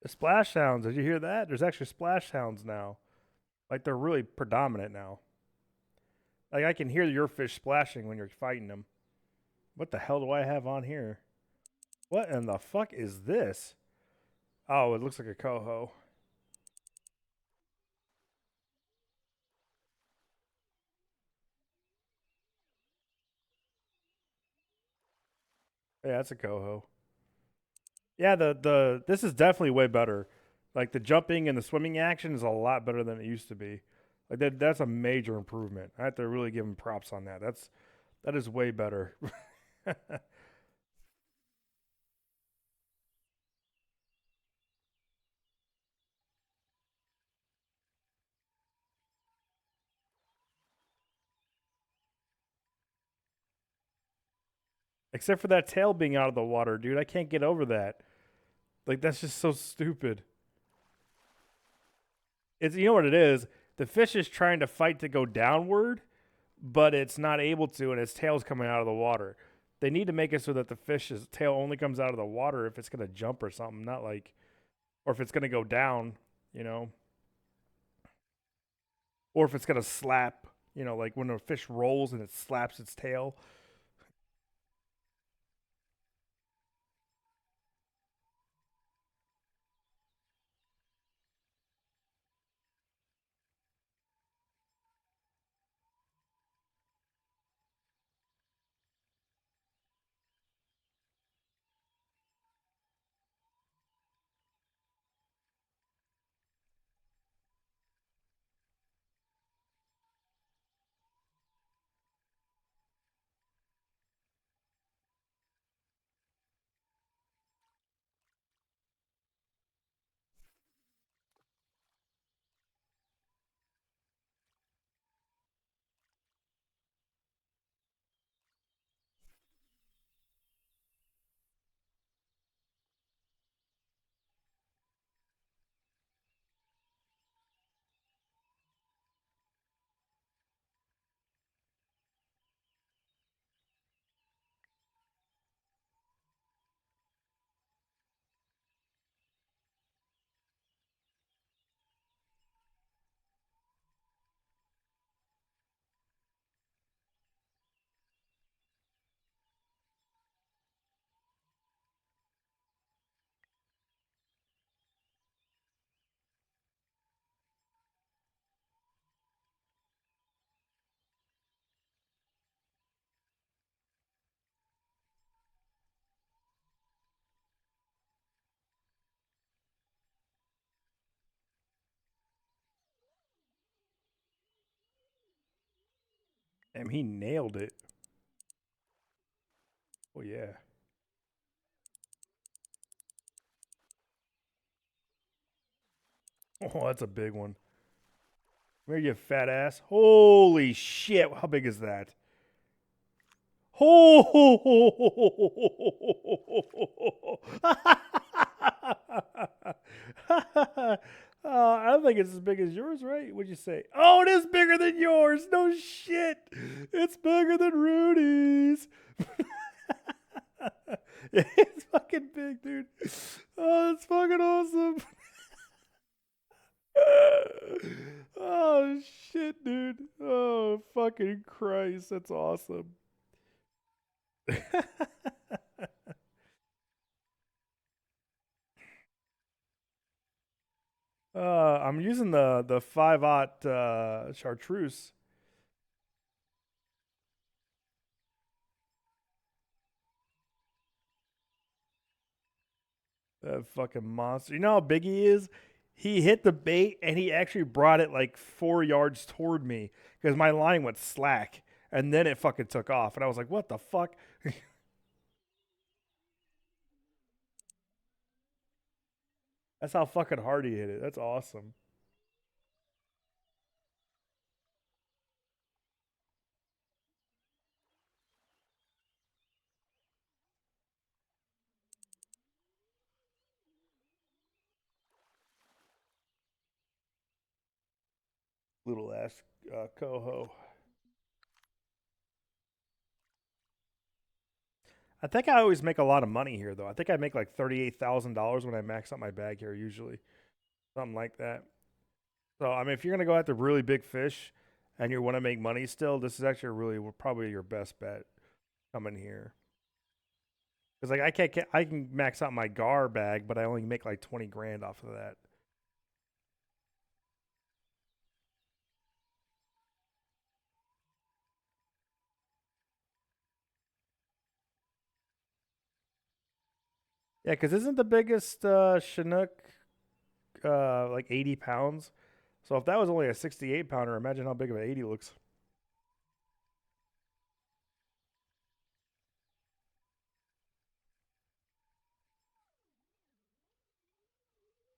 The splash sounds. Did you hear that? There's actually splash sounds now. Like they're really predominant now. Like I can hear your fish splashing when you're fighting them. What the hell do I have on here? What in the fuck is this? Oh, it looks like a coho. Yeah, that's a coho. Yeah, the this is definitely way better. Like the jumping and the swimming action is a lot better than it used to be. Like that's a major improvement. I have to really give him props on that. That is way better. Except for that tail being out of the water, dude. I can't get over that. Like that's just so stupid. It's you know what it is? The fish is trying to fight to go downward, but it's not able to and its tail's coming out of the water. They need to make it so that the fish's tail only comes out of the water if it's going to jump or something, not like or if it's going to go down, you know, or if it's going to slap, you know, like when a fish rolls and it slaps its tail. And he nailed it. Oh yeah. Oh, that's a big one. Where you fat ass? Holy shit! How big is that? Oh! I don't think it's as big as yours, right? What'd you say? Oh, it is bigger than yours. No shit. It's bigger than Rudy's. It's fucking big, dude. Oh, it's fucking awesome. Oh shit, dude. Oh fucking Christ, that's awesome. I'm using the 5-aught chartreuse. That fucking monster. You know how big he is? He hit the bait and he actually brought it like 4 yards toward me because my line went slack and then it fucking took off and I was like, "What the fuck?" That's how fucking hard he hit it. That's awesome. Little ass coho. I think I always make a lot of money here though. I think I make like $38,000 when I max out my bag here usually, something like that. So I mean, if you're gonna go after really big fish and you want to make money still, this is actually really probably your best bet coming here. Because like I can max out my gar bag, but I only make like 20 grand off of that. Yeah, because isn't the biggest Chinook like 80 pounds? So if that was only a 68 pounder, imagine how big of an 80 looks.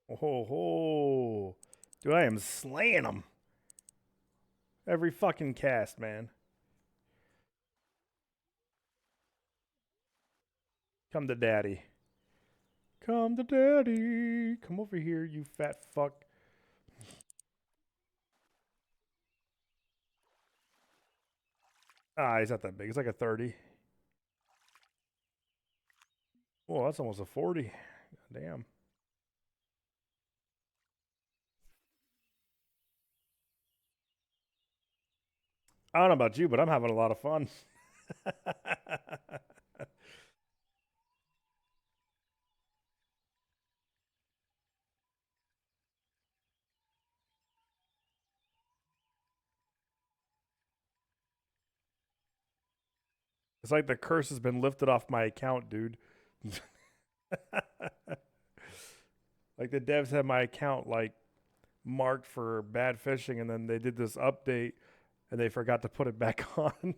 Oh, ho. Dude, I am slaying them every fucking cast, man. Come to daddy. Come to daddy. Come over here, you fat fuck. Ah, he's not that big. It's like a 30. Oh, that's almost a 40. Damn. I don't know about you, but I'm having a lot of fun. It's like the curse has been lifted off my account, dude. Like the devs had my account like marked for bad fishing, and then they did this update and they forgot to put it back on.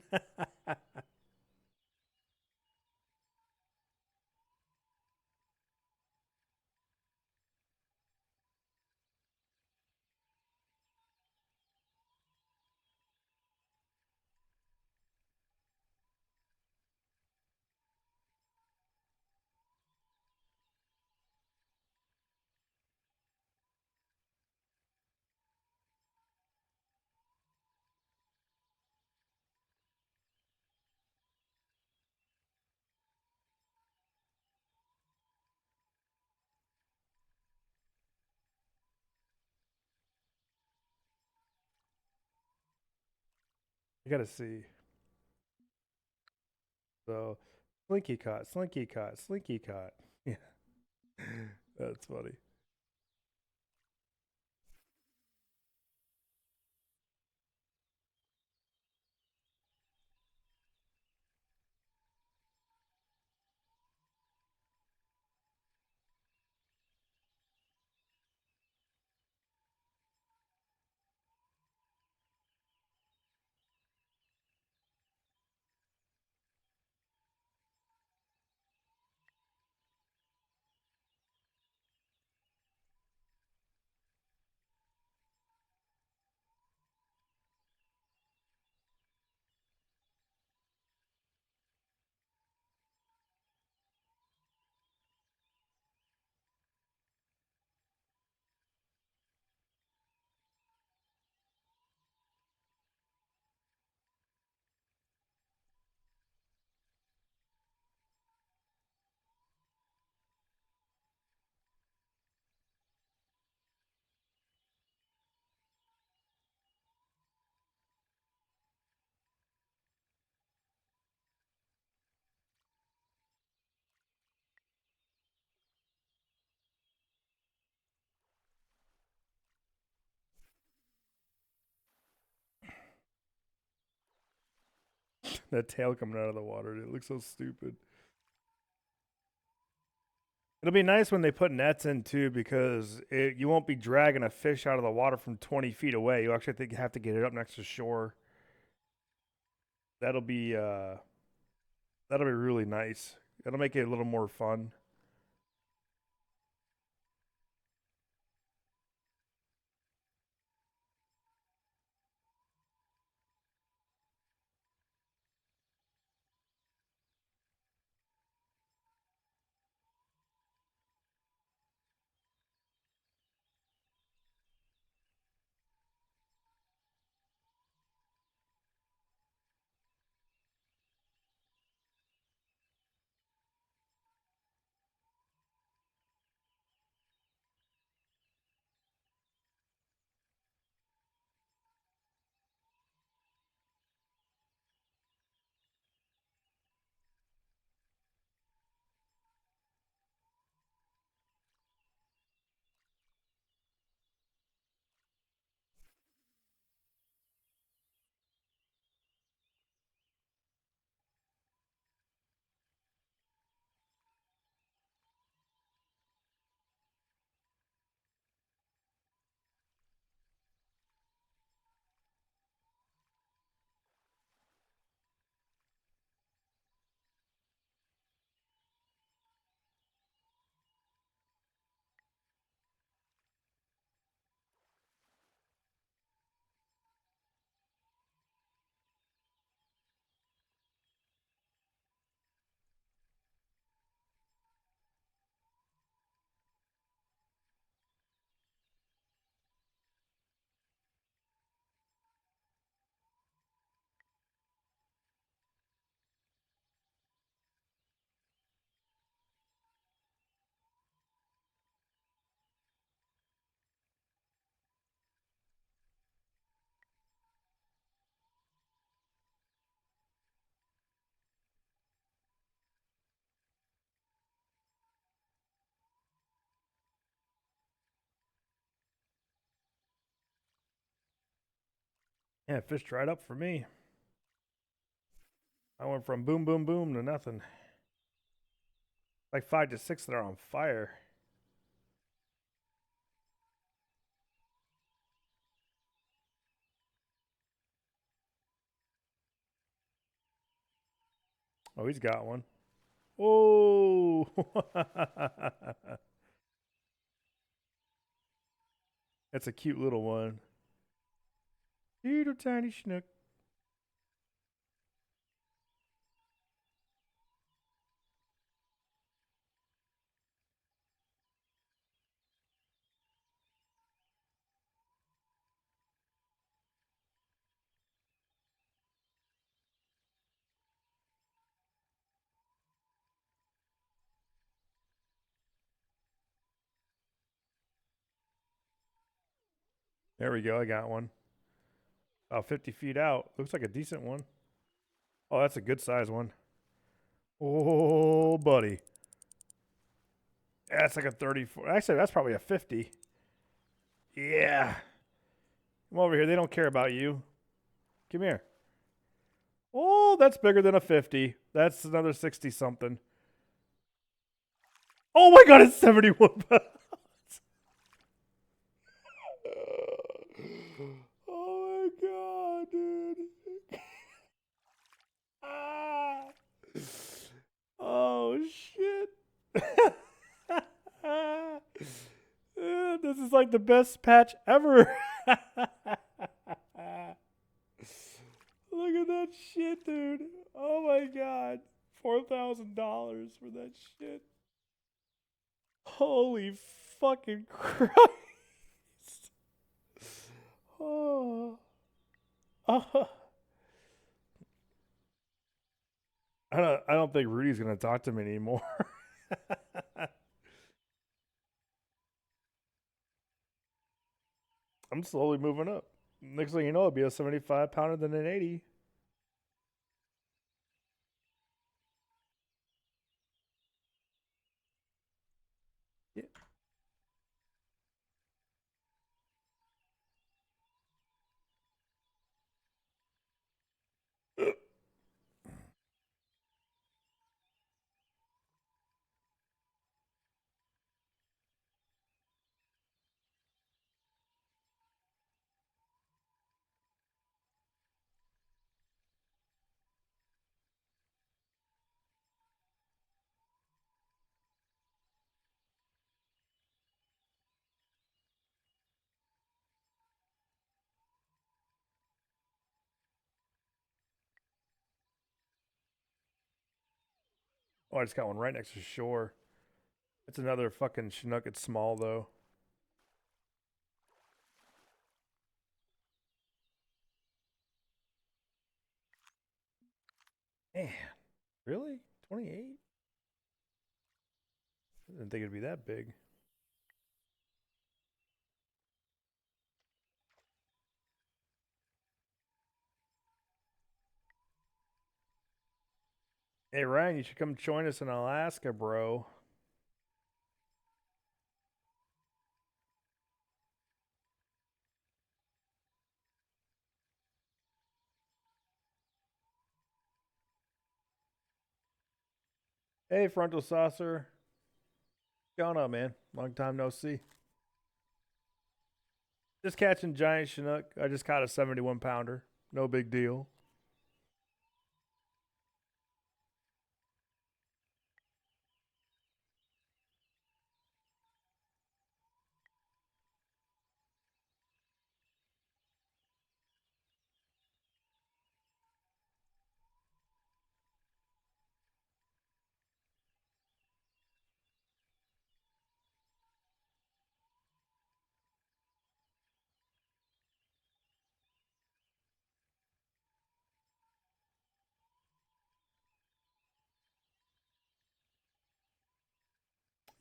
You gotta see. So, slinky caught, slinky caught. Yeah, that's funny. that tail coming out of the water. It looks so stupid. It'll be nice when they put nets in too, because you won't be dragging a fish out of the water from 20 feet away. You actually have to get it up next to shore. That'll be really nice. That'll make it a little more fun. Yeah, fish dried up for me. I went from boom, boom, boom to nothing. Like 5 to 6 that are on fire. Oh, he's got one. Oh, that's a cute little one. Little tiny snook. There we go. I got one. About 50 feet out. Looks like a decent one. Oh, that's a good size one. Oh, buddy. That's like a 34. Actually, that's probably a 50. Yeah. Come over here. They don't care about you. Come here. Oh, that's bigger than a 50. That's another 60 something. Oh my god, it's 71 pounds. Oh my god, dude. Ah. Oh shit. This is like the best patch ever. Look at that shit, dude. Oh my god. $4,000 for that shit. Holy fucking Christ. Oh. Oh. I don't think Rudy's gonna talk to me anymore. I'm slowly moving up. Next thing you know, it'll be a 75 pounder than an 80. Yeah. Oh, I just got one right next to shore. It's another fucking Chinook. It's small though. Man, really? 28? I didn't think it'd be that big. Hey Ryan, you should come join us in Alaska, bro. Hey Frontal Saucer. What's going on, man? Long time no see. Just catching giant Chinook. I just caught a 71 pounder. No big deal.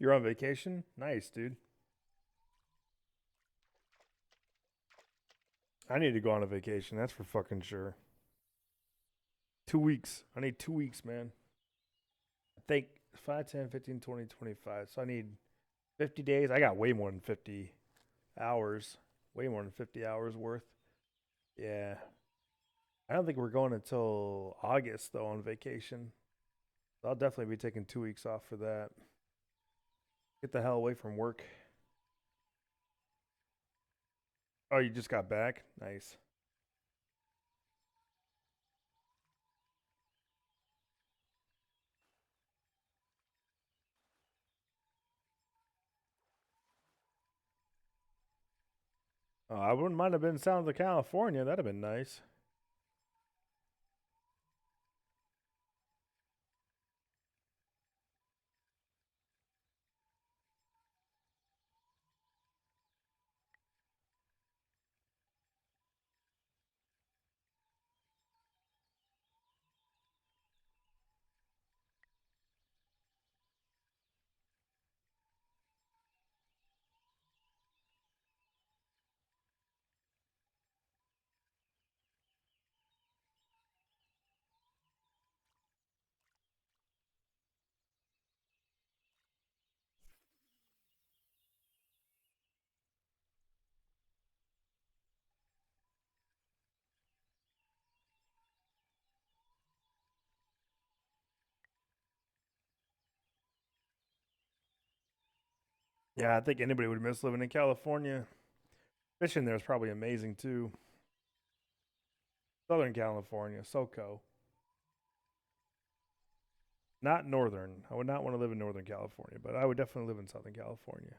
You're on vacation? Nice, dude. I need to go on a vacation. That's for fucking sure. 2 weeks. I need 2 weeks, man. I think 5, 10, 15, 20, 25. So I need 50 days. I got way more than 50 hours. Way more than 50 hours worth. Yeah. I don't think we're going until August, though, on vacation. I'll definitely be taking 2 weeks off for that. Get the hell away from work. Oh, you just got back? Nice. Oh, I wouldn't mind have been south of California. That'd have been nice. Yeah, I think anybody would miss living in California. Fishing there is probably amazing too. Southern California, SoCo. Not northern. I would not want to live in Northern California, but I would definitely live in Southern California.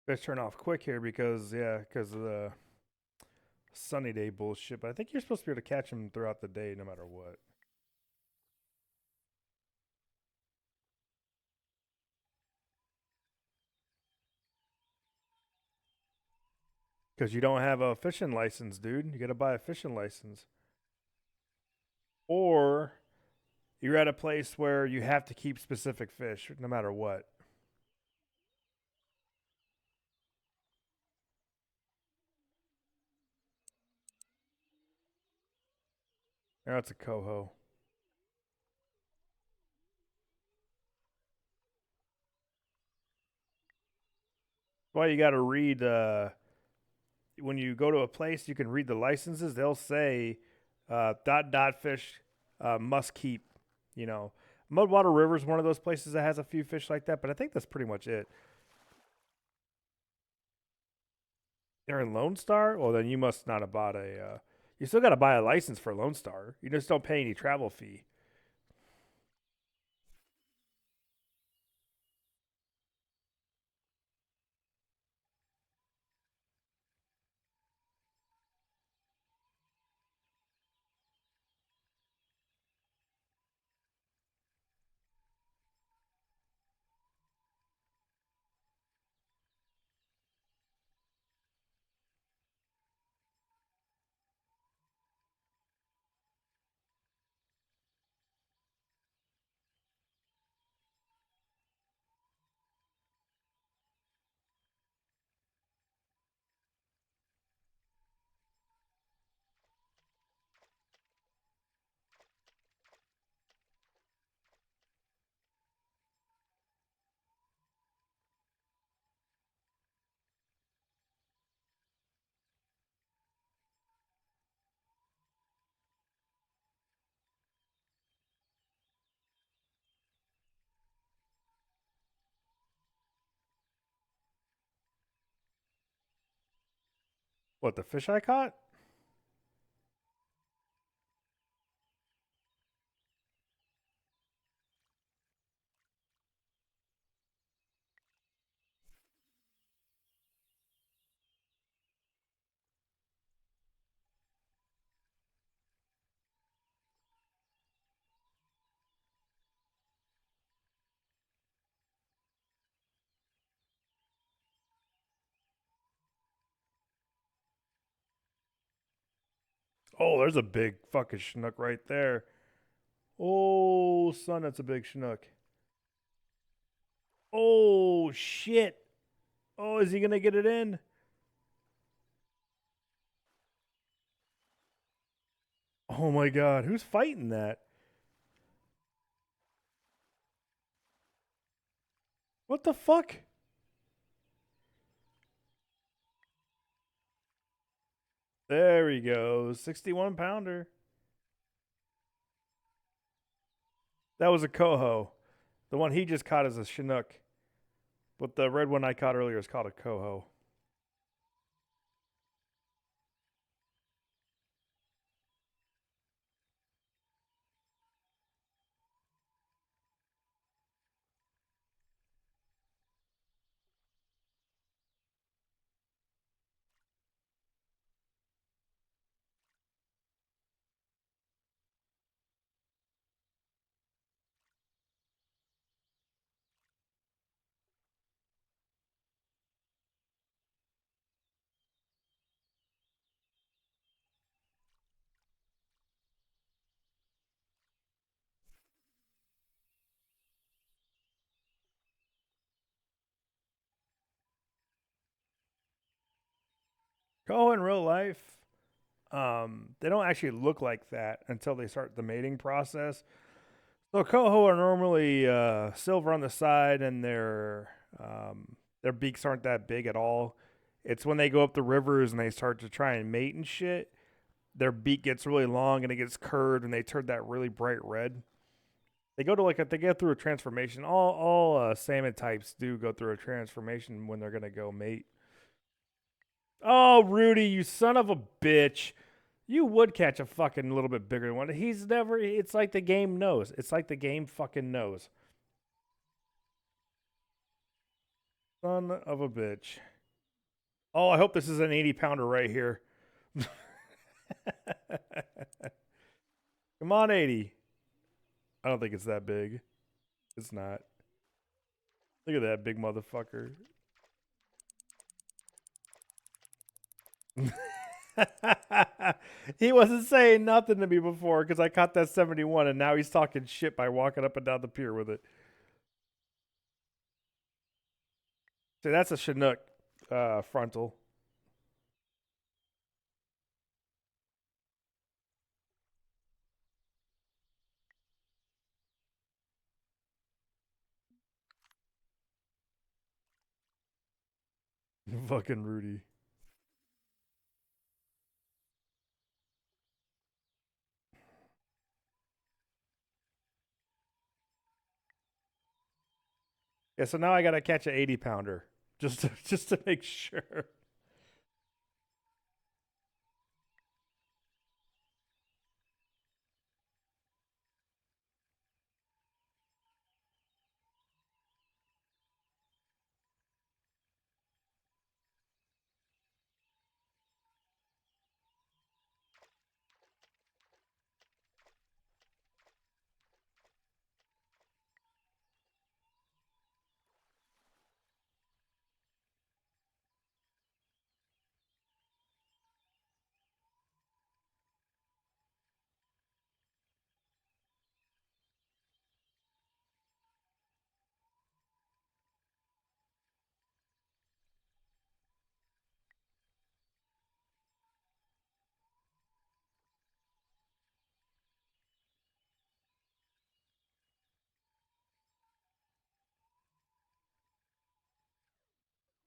Let's turn off quick here because because of the sunny day bullshit. But I think you're supposed to be able to catch them throughout the day, no matter what. Because you don't have a fishing license, dude. You got to buy a fishing license, or you're at a place where you have to keep specific fish, no matter what. Now it's a coho. why you got to read. When you go to a place, you can read the licenses. They'll say dot dot fish must keep. You know, Mudwater River is one of those places that has a few fish like that, but I think that's pretty much it. They're in Lone Star. Well, then you must not have bought a. You still got to buy a license for Lone Star. You just don't pay any travel fee. What, the fish I caught? Oh, there's a big fucking Chinook right there. Oh, son, that's a big Chinook. Oh, shit. Oh, is he going to get it in? Oh my god, who's fighting that? What the fuck? There he goes. 61 pounder. That was a coho. The one he just caught is a Chinook. But the red one I caught earlier is called a coho. Coho in real life, they don't actually look like that until they start the mating process. So coho are normally silver on the side, and their beaks aren't that big at all. It's when they go up the rivers and they start to try and mate and shit. Their beak gets really long and it gets curved, and they turn that really bright red. They go to they go through a transformation. All salmon types do go through a transformation when they're gonna go mate. Oh, Rudy, you son of a bitch! You would catch a fucking little bit bigger one. He's never. It's like the game knows. It's like the game fucking knows. Son of a bitch. Oh, I hope this is an 80 pounder right here. Come on, 80. I don't think it's that big. It's not. Look at that big motherfucker. He wasn't saying nothing to me before because I caught that 71, and now he's talking shit by walking up and down the pier with it. See, that's a Chinook frontal. Fucking Rudy. Yeah, so now I gotta catch an 80 pounder just to make sure.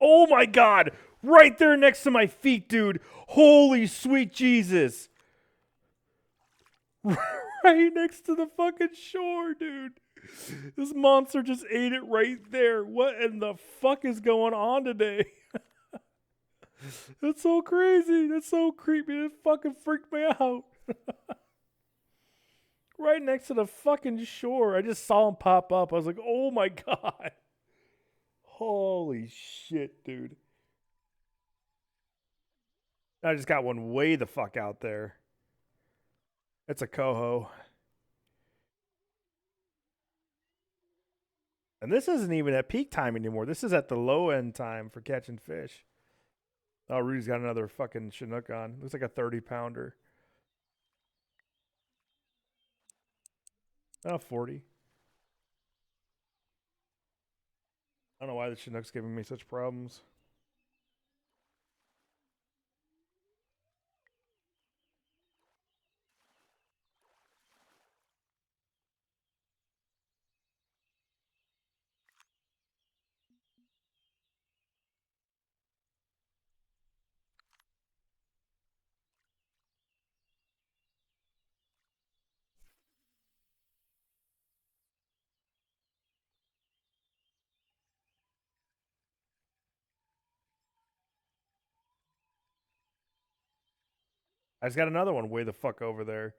Oh my god! Right there next to my feet, dude. Holy sweet Jesus. Right next to the fucking shore, dude. This monster just ate it right there. What in the fuck is going on today? That's so crazy. That's so creepy. It fucking freaked me out. Right next to the fucking shore. I just saw him pop up. I was like, oh my god. Holy shit, dude. I just got one way the fuck out there. It's a coho. And this isn't even at peak time anymore. This is at the low end time for catching fish. Oh, Rudy's got another fucking Chinook on. Looks like a 30 pounder. Oh, 40. I don't know why the Chinook's giving me such problems. I just got another one way the fuck over there.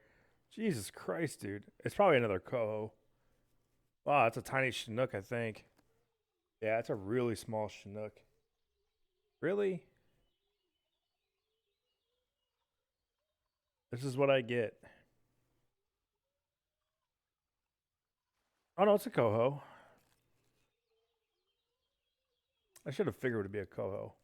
Jesus Christ, dude. It's probably another coho. Wow, that's a tiny Chinook, I think. Yeah, it's a really small Chinook. Really? This is what I get. Oh no, it's a coho. I should have figured it would be a coho.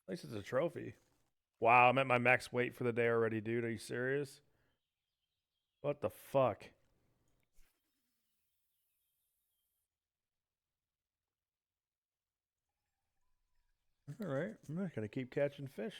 At least it's a trophy. Wow, I'm at my max weight for the day already, dude. Are you serious? What the fuck? All right, I'm not gonna keep catching fish.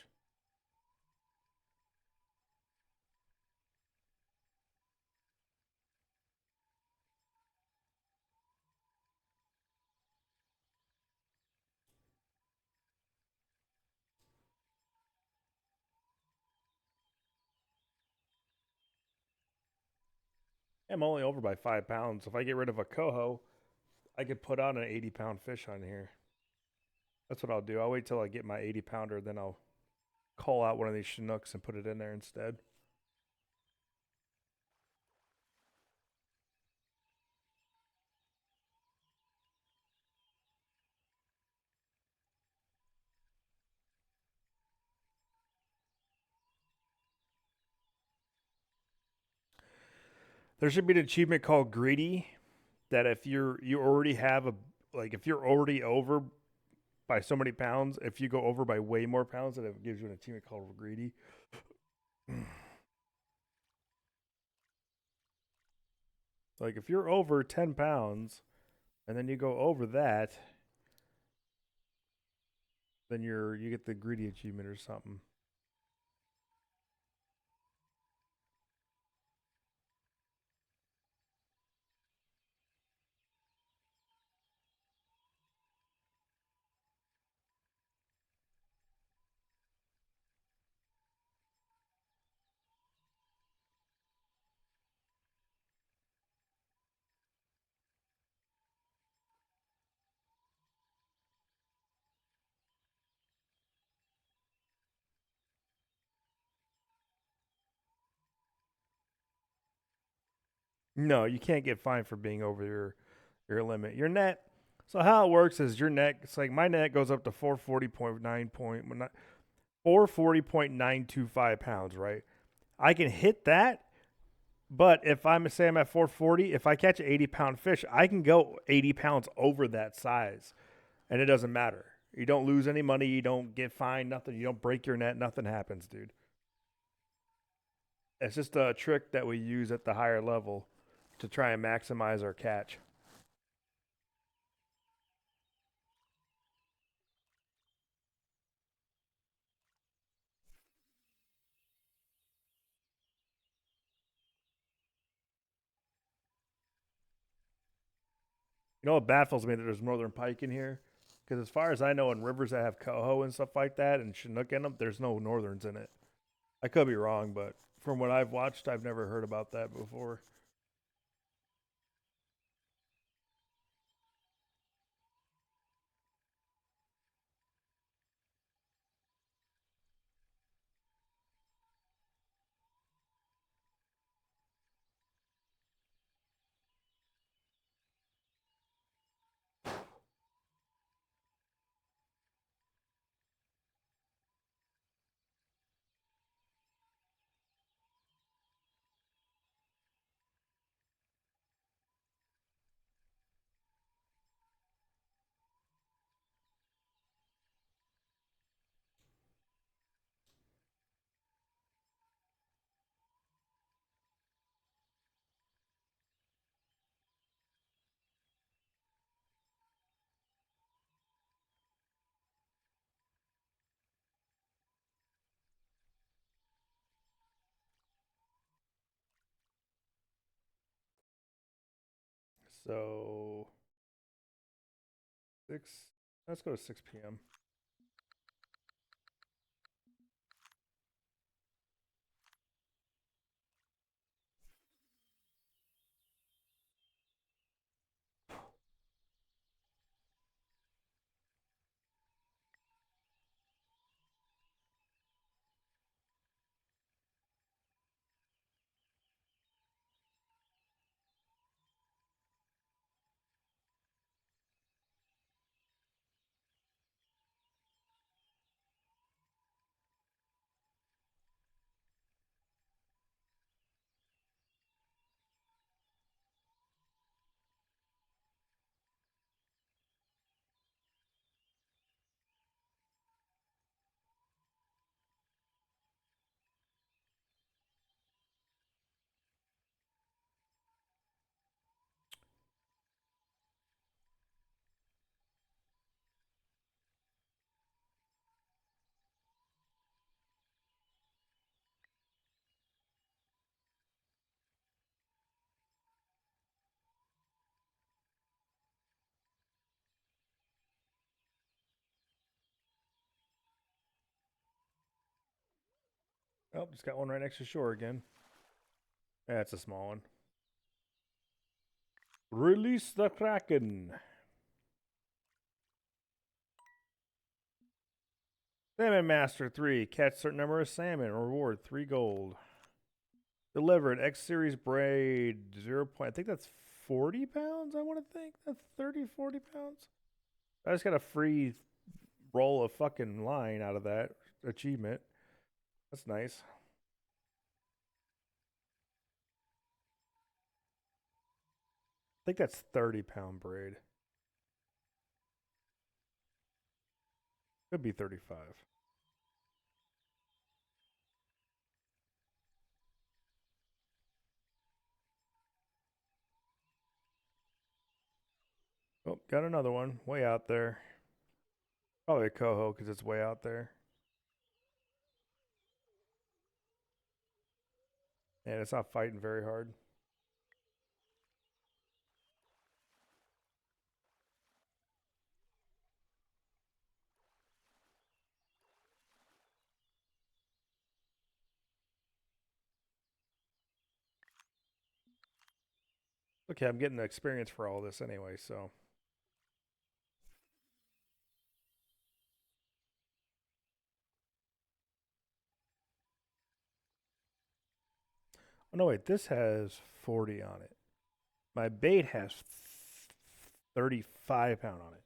I'm only over by 5 pounds. If I get rid of a coho, I could put on an 80-pound fish on here. That's what I'll do. I'll wait till I get my 80 pounder, then I'll call out one of these Chinooks and put it in there instead. There should be an achievement called greedy that if you already have a like if you're already over by so many pounds, if you go over by way more pounds, then it gives you an achievement called greedy. Like if you're over 10 pounds and then you go over that, then you get the greedy achievement or something. No, you can't get fined for being over your limit. Your net. So how it works is your net. It's like my net goes up to 440.925 pounds. Right. I can hit that, but if I'm say I'm at 440, if I catch an 80-pound fish, I can go 80 pounds over that size, and it doesn't matter. You don't lose any money. You don't get fined. Nothing. You don't break your net. Nothing happens, dude. It's just a trick that we use at the higher level to try and maximize our catch. You know what baffles me that there's northern pike in here? Because as far as I know, in rivers that have coho and stuff like that and chinook in them, there's no northerns in it. I could be wrong, but from what I've watched, I've never heard about that before. So six. Let's go to 6 p.m. Oh, just got one right next to shore again. Yeah, it's a small one. Release the Kraken. Salmon Master 3. Catch certain number of salmon. Reward 3 gold. Delivered. X Series braid 0. I think that's 40 pounds, I want to think. That's 30, 40 pounds. I just got a free roll of fucking line out of that achievement. That's nice. I think that's 30-pound braid. Could be 35. Oh, got another one way out there. Probably a coho because it's way out there. And it's not fighting very hard. Okay, I'm getting the experience for all this anyway, so. Oh, no, wait, this has 40 on it. My bait has 35 pound on it.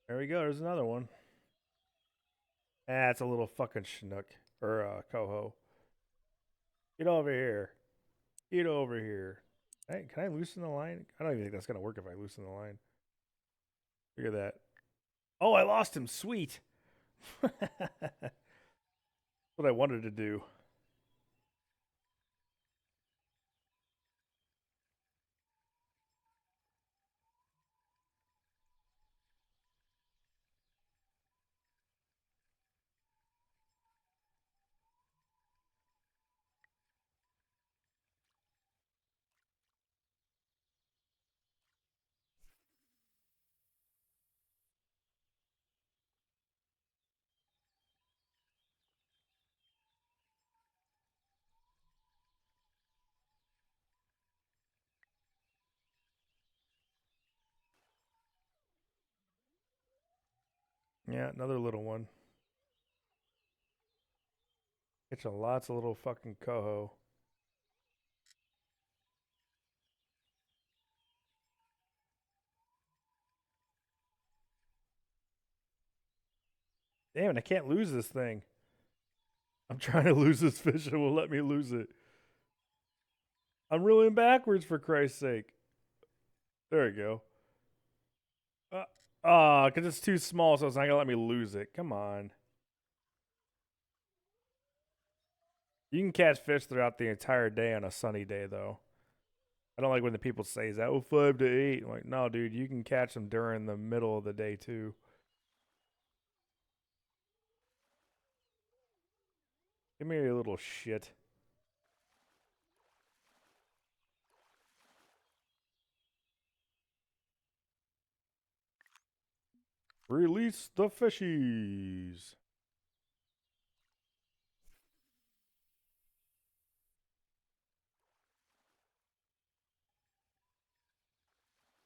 There we go. There's another one. Ah, it's a little fucking Chinook or coho. Get over here. Get over here. Hey, can I loosen the line? I don't even think that's gonna work if I loosen the line. Look at that. Oh, I lost him. Sweet. That's what I wanted to do. Yeah, another little one. Catching lots of little fucking coho. Damn it, I can't lose this thing. I'm trying to lose this fish and won't let me lose it. I'm reeling backwards for Christ's sake. There we go. Because it's too small, so it's not gonna let me lose it. Come on. You can catch fish throughout the entire day on a sunny day, though. I don't like when the people say that. Oh, 5 to 8. I'm like, no, dude, you can catch them during the middle of the day too. Give me a little shit. Release the fishies.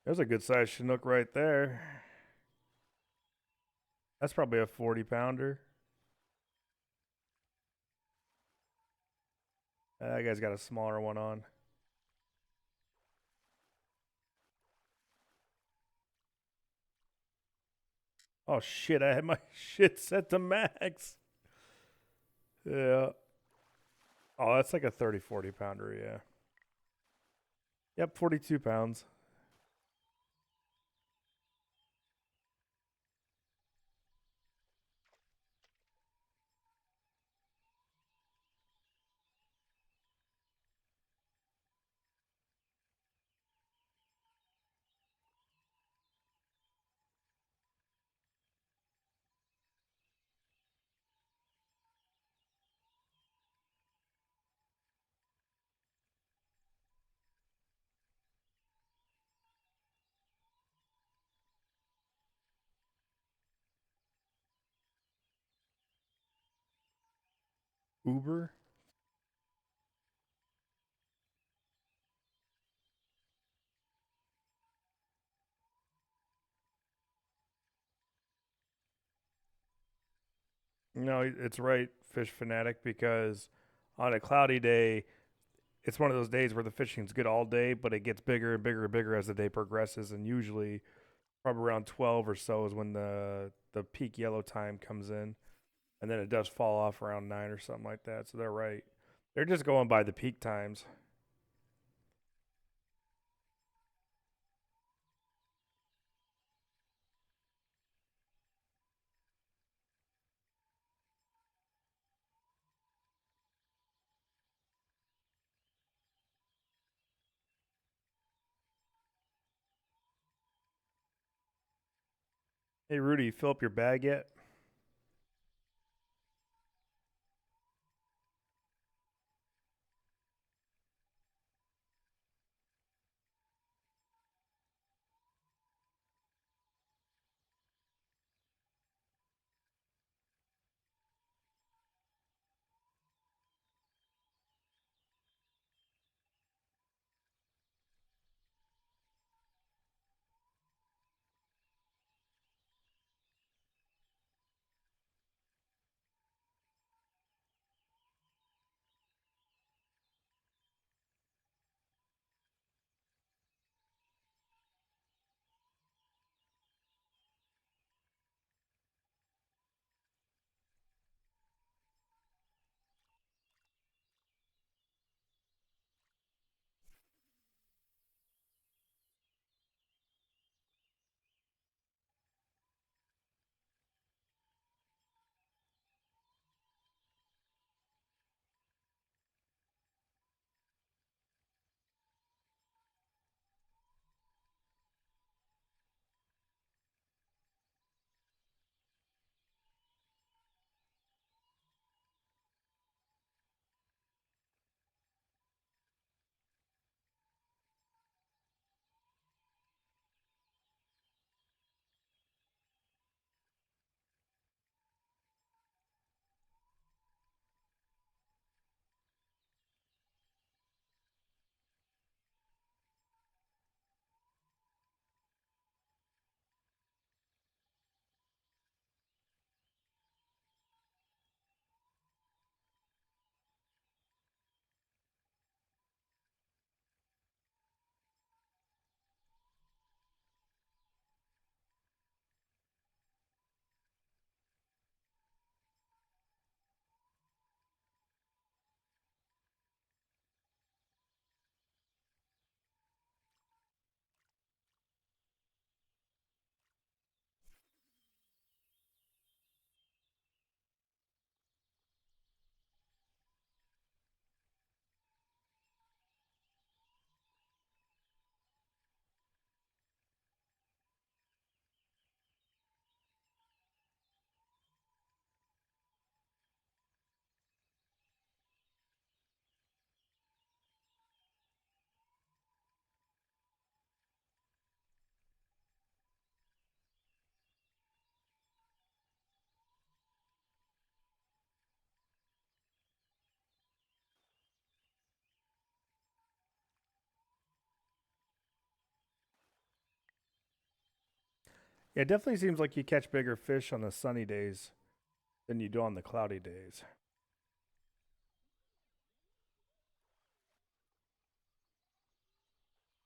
There's a good sized Chinook right there. That's probably a 40 pounder. That guy's got a smaller one on. Oh shit, I had my shit set to max. Yeah. Oh, that's like a 30, 40 pounder, yeah. Yep, 42 pounds. Uber? No, it's right, Fish Fanatic, because on a cloudy day, it's one of those days where the fishing's good all day, but it gets bigger and bigger and bigger as the day progresses. And usually, probably around 12 or so is when the peak yellow time comes in. And then it does fall off around 9 or something like that. So they're right. They're just going by the peak times. Hey, Rudy, you fill up your bag yet? Yeah, it definitely seems like you catch bigger fish on the sunny days than you do on the cloudy days.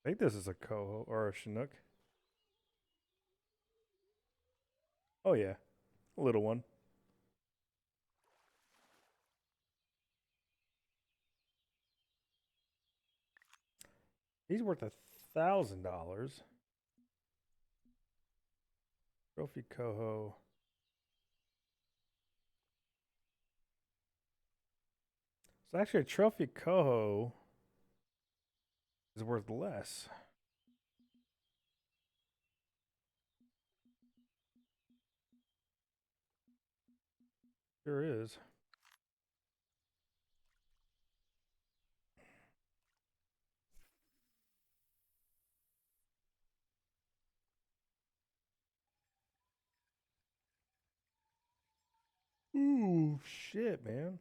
I think this is a coho or a chinook. Oh yeah, a little one. He's worth $1,000. Trophy coho. So actually, a trophy coho is worth less. Sure is. Ooh, shit, man.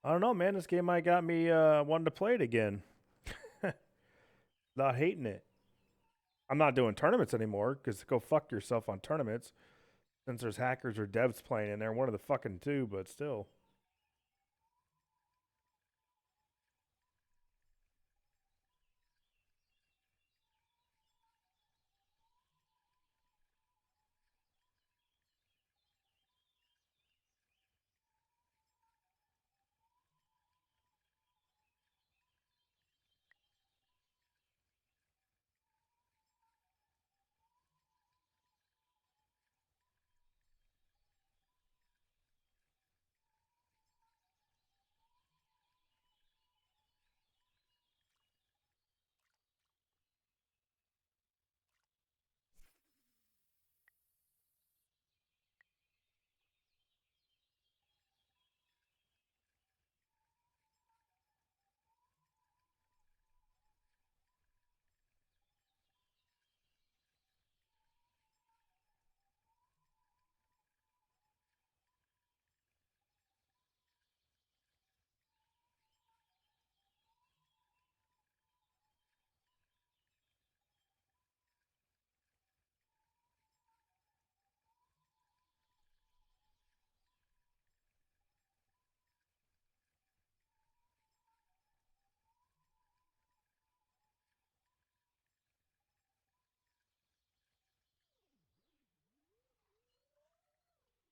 I don't know, man. This game might got me wanting to play it again. Not hating it. I'm not doing tournaments anymore because go fuck yourself on tournaments since there's hackers or devs playing in there. One of the fucking two, but still.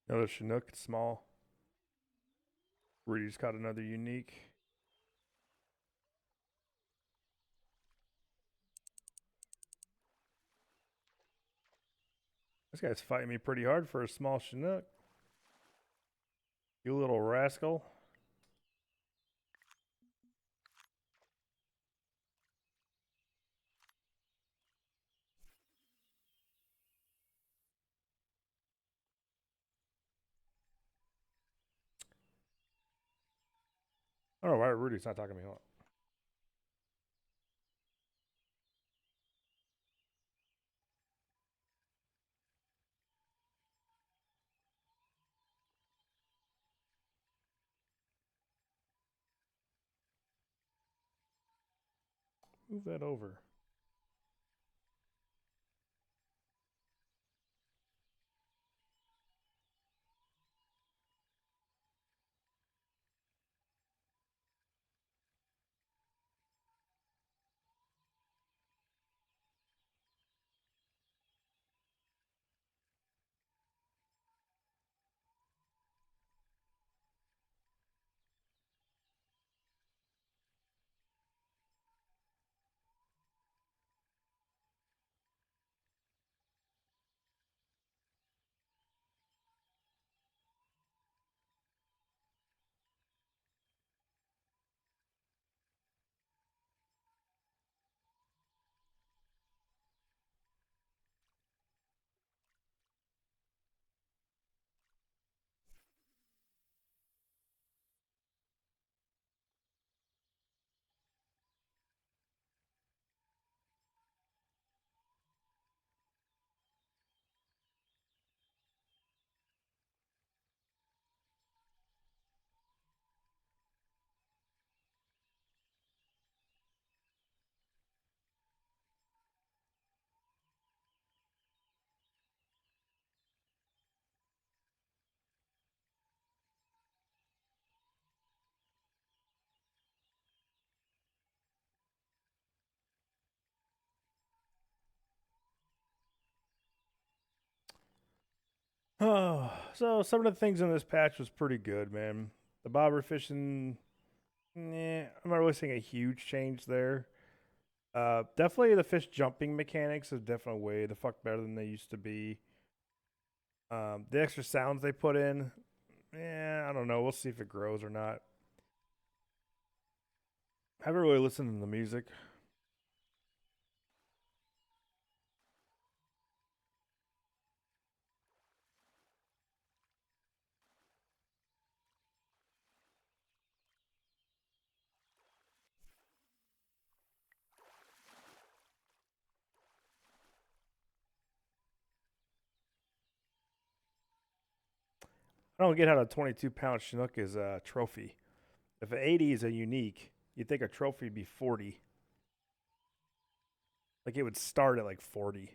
Another Chinook, it's small. Rudy's caught another unique. This guy's fighting me pretty hard for a small Chinook. You little rascal. I don't know why Rudy's not talking to me. Hold on. Move that over. Oh, so some of the things in this patch was pretty good, man. The bobber fishing, I'm not really seeing a huge change there. Definitely the fish jumping mechanics is definitely way the fuck better than they used to be. The extra sounds they put in, I don't know. We'll see if it grows or not. I haven't really listened to the music. I don't get how the 22-pound Chinook is a trophy. If an 80 is a unique, you'd think a trophy would be 40. Like it would start at like 40.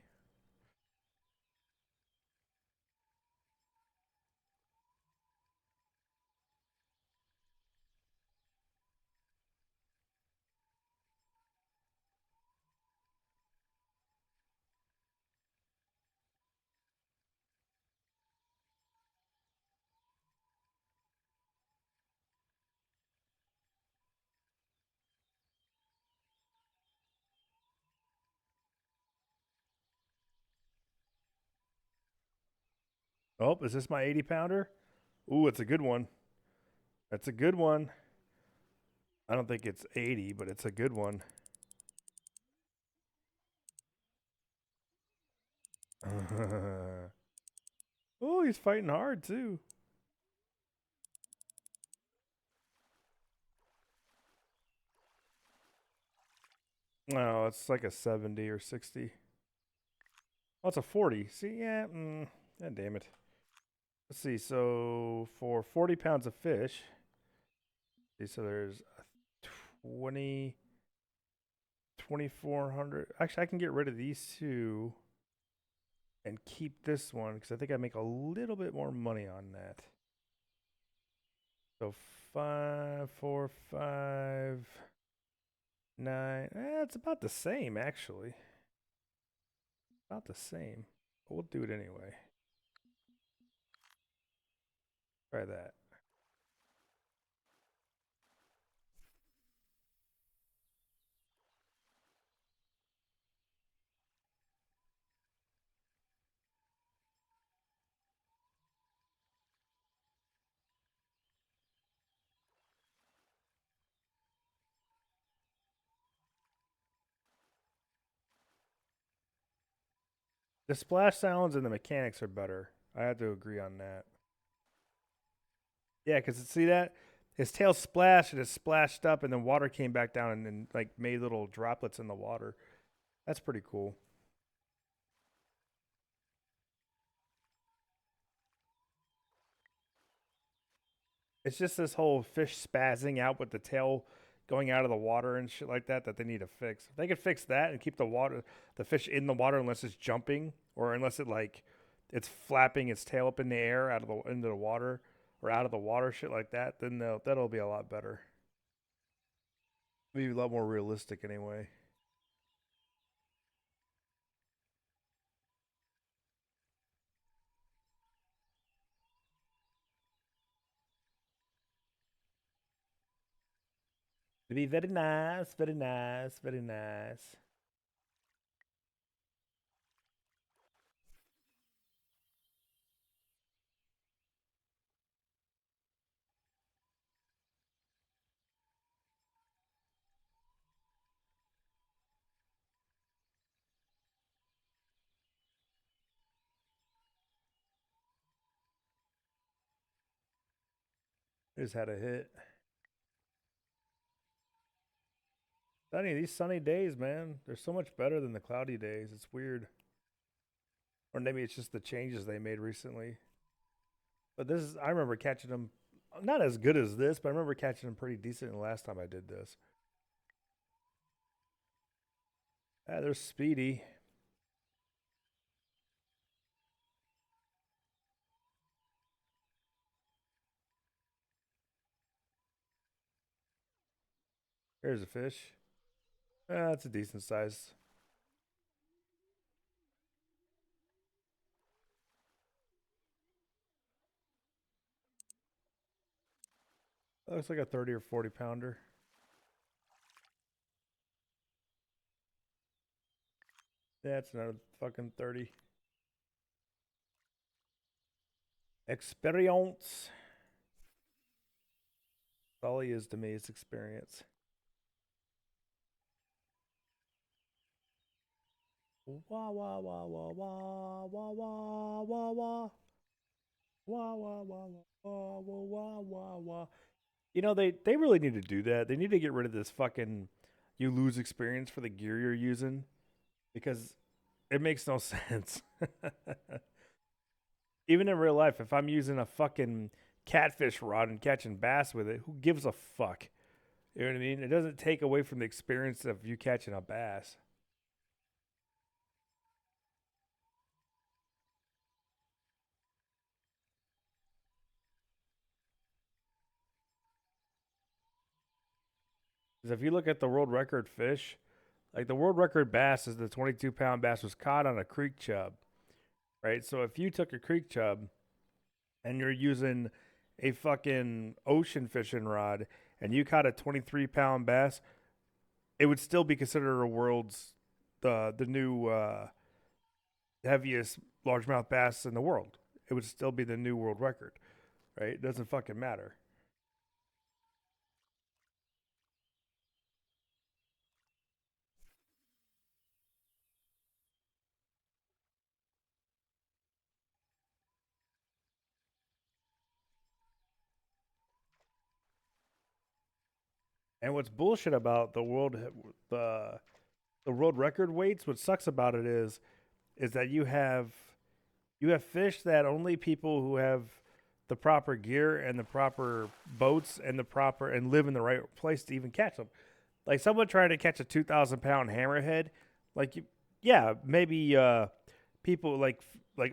Oh, is this my 80 pounder? Ooh, it's a good one. That's a good one. I don't think it's 80, but it's a good one. Oh, he's fighting hard too. No, it's like a 70 or 60. Oh, it's a 40. See, yeah. God damn it. Let's see. So for 40 pounds of fish, see, so there's 20, 2,400. Actually, I can get rid of these two and keep this one because I think I make a little bit more money on that. So 5, 4, 5, 9. It's about the same actually. About the same. But we'll do it anyway. Try that. The splash sounds and the mechanics are better. I have to agree on that. Yeah, because see that? His tail splashed and it splashed up, and then water came back down and like made little droplets in the water. That's pretty cool. It's just this whole fish spazzing out with the tail going out of the water and shit like that that they need to fix. If they could fix that and keep the fish in the water unless it's jumping or unless it like it's flapping its tail up in the air out of the into the water or out of the water, shit like that, then that'll be a lot better. Be a lot more realistic anyway. It'd be very nice, very nice, very nice. Just had a hit. These sunny days, man, they're so much better than the cloudy days. It's weird. Or maybe it's just the changes they made recently. But I remember catching them, not as good as this, but I remember catching them pretty decent the last time I did this. They're speedy. Here's a fish. It's a decent size. That looks like a 30 or 40 pounder. That's another fucking 30. Experience. All he is to me is experience. Wah wah wah wah wah wah wah wah wah. Wah wah wah wah wah wah wah wah. You know, they really need to do that. They need to get rid of this fucking you lose experience for the gear you're using because it makes no sense. Even in real life, if I'm using a fucking catfish rod and catching bass with it, who gives a fuck? You know what I mean? It doesn't take away from the experience of you catching a bass. Because if you look at the world record fish, like the world record bass is the 22-pound bass was caught on a creek chub, right? So if you took a creek chub and you're using a fucking ocean fishing rod and you caught a 23-pound bass, it would still be considered a world's the new heaviest largemouth bass in the world. It would still be the new world record, right? It doesn't fucking matter. And what's bullshit about the the world record weights, what sucks about it is that you have fish that only people who have the proper gear and the proper boats and the proper and live in the right place to even catch them. Like someone trying to catch a 2,000 pound hammerhead, like yeah, maybe people like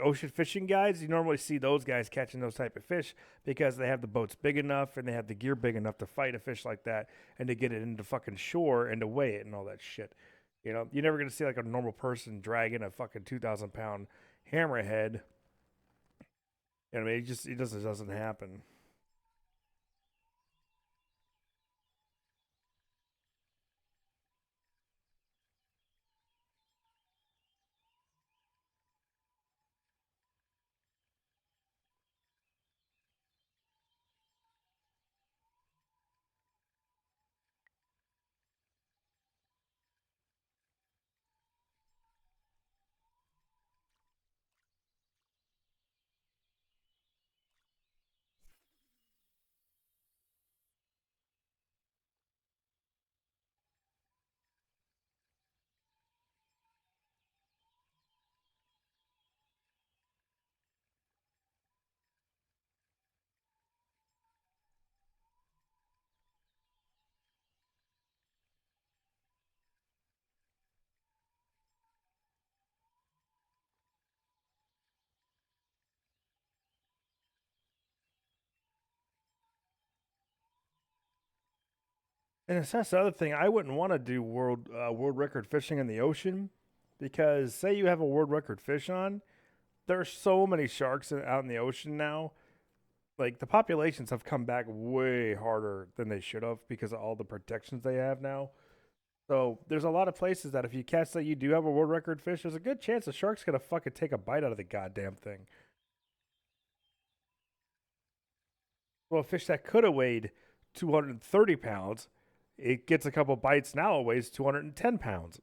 ocean fishing guys. You normally see those guys catching those type of fish because they have the boats big enough and they have the gear big enough to fight a fish like that and to get it into fucking shore and to weigh it and all that shit. You know, you're never gonna see like a normal person dragging a fucking 2,000 pound hammerhead. You know what I mean? It just doesn't happen. And that's the other thing. I wouldn't want to do world record fishing in the ocean because say you have a world record fish on, there's so many sharks out in the ocean now. Like the populations have come back way harder than they should have because of all the protections they have now. So there's a lot of places that if you catch that you do have a world record fish, there's a good chance the shark's gonna fucking take a bite out of the goddamn thing. Well, a fish that could have weighed 230 pounds, it gets a couple bites now, it weighs 210 pounds.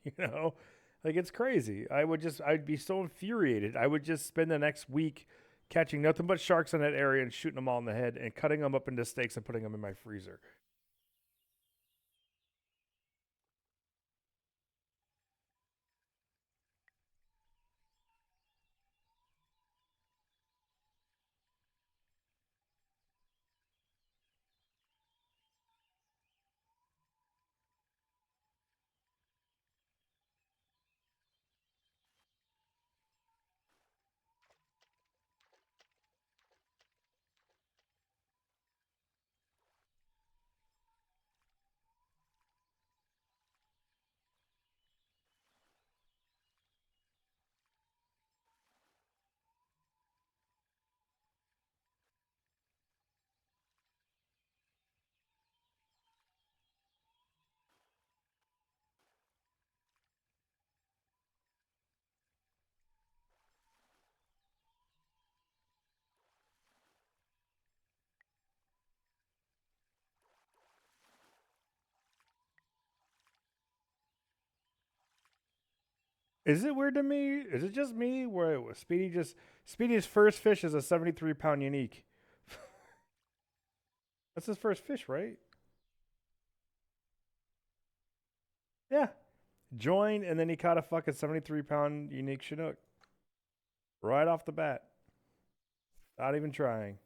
You know, like it's crazy. I'd be so infuriated. I would just spend the next week catching nothing but sharks in that area and shooting them all in the head and cutting them up into steaks and putting them in my freezer. Is it weird to me? Is it just me where it was Speedy's first fish is a 73-pound unique? That's his first fish, right? Yeah. Joined and then he caught a fucking 73-pound unique Chinook right off the bat. Not even trying.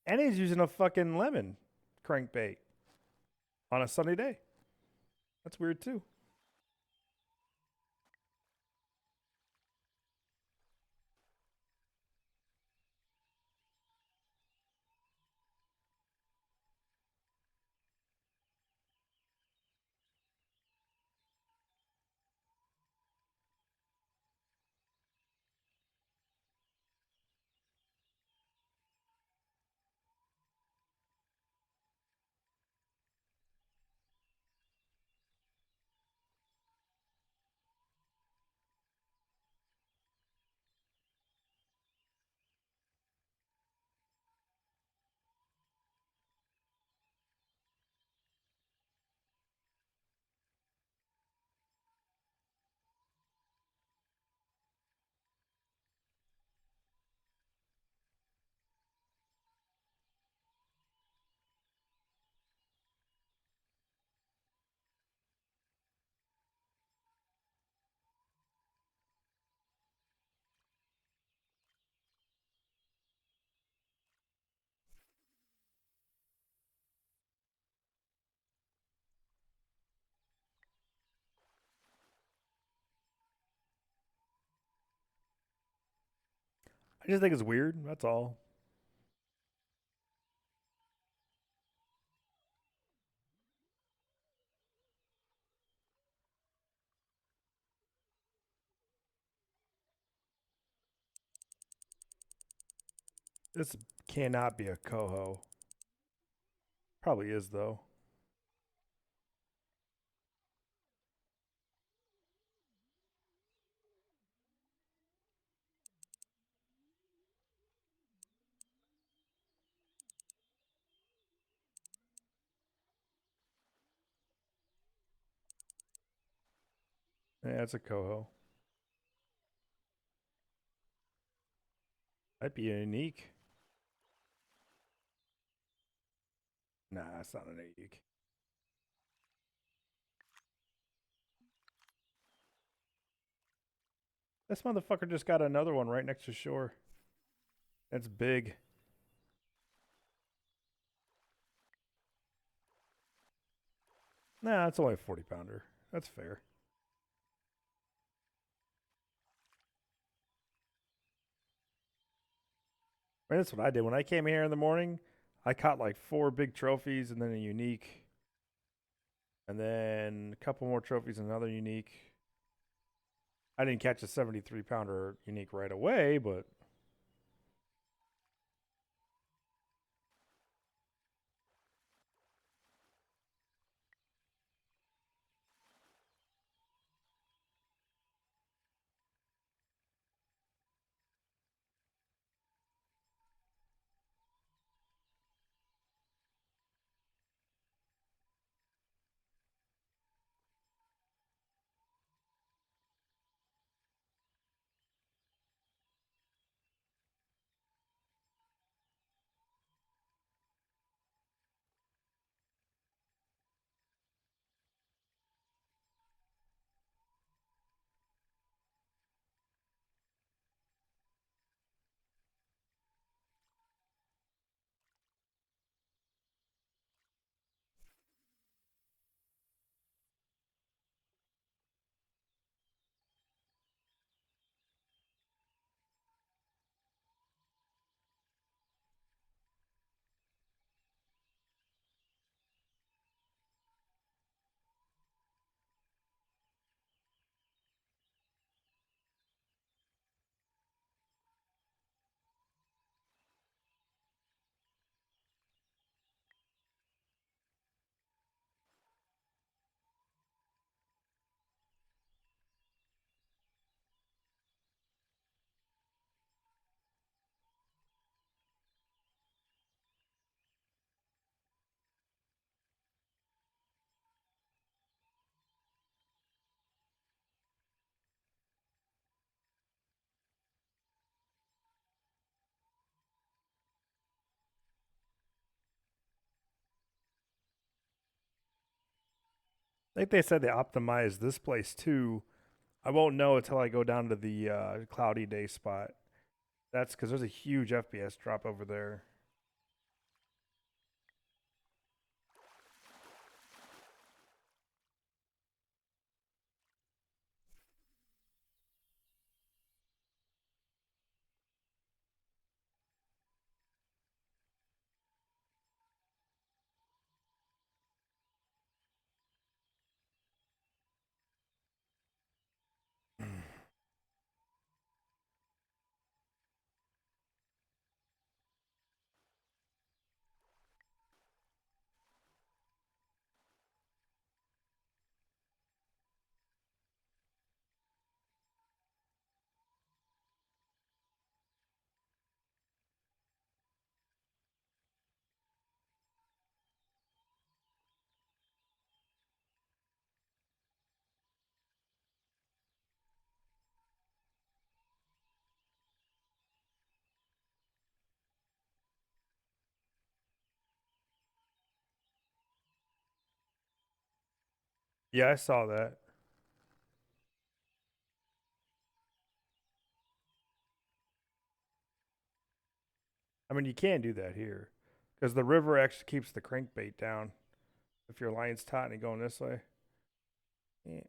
And he's using a fucking lemon crankbait on a sunny day. That's weird too. I just think it's weird. That's all. This cannot be a coho. Probably is though. Yeah, it's a coho. Might be unique. Nah, it's not an unique. This motherfucker just got another one right next to shore. That's big. Nah, it's only a 40-pounder. That's fair. I mean, that's what I did. When I came here in the morning, I caught like 4 big trophies and then a unique. And then a couple more trophies and another unique. I didn't catch a 73-pounder unique right away, but I think they said they optimized this place too. I won't know until I go down to the cloudy day spot. That's because there's a huge FPS drop over there. Yeah, I saw that. I mean, you can't do that here because the river actually keeps the crankbait down. If your line's taut and going this way, yeah.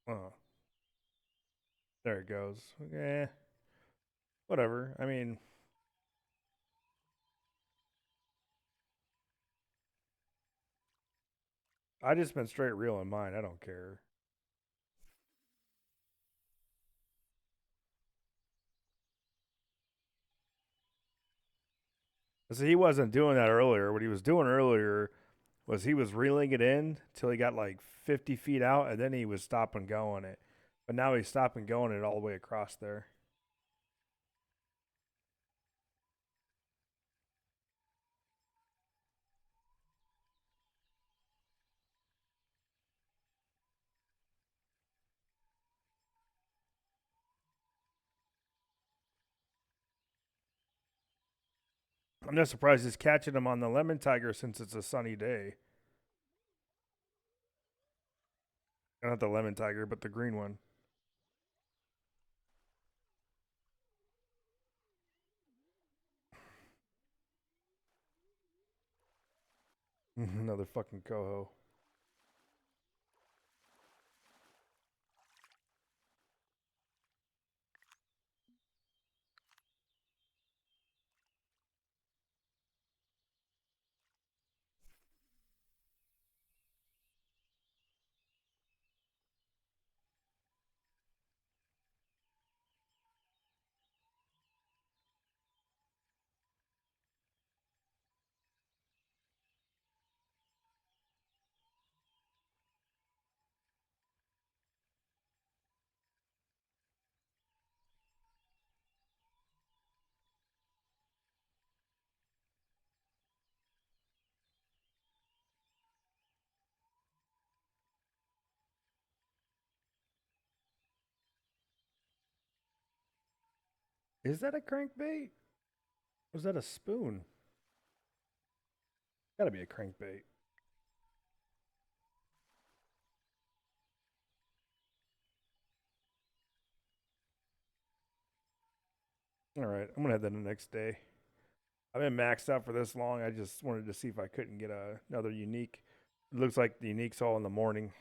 Oh, there it goes. Yeah, whatever. I mean, I just been straight reeling mine. I don't care. See, he wasn't doing that earlier. What he was doing earlier was he was reeling it in till he got like 50 feet out, and then he was stopping going it. But now he's stopping going it all the way across there. I'm not surprised he's catching him on the lemon tiger since it's a sunny day. Not the lemon tiger, but the green one. Another fucking coho. Is that a crankbait? Or is that a spoon? Gotta be a crankbait. All right, I'm gonna have that the next day. I've been maxed out for this long. I just wanted to see if I couldn't get another unique. It looks like the unique's all in the morning.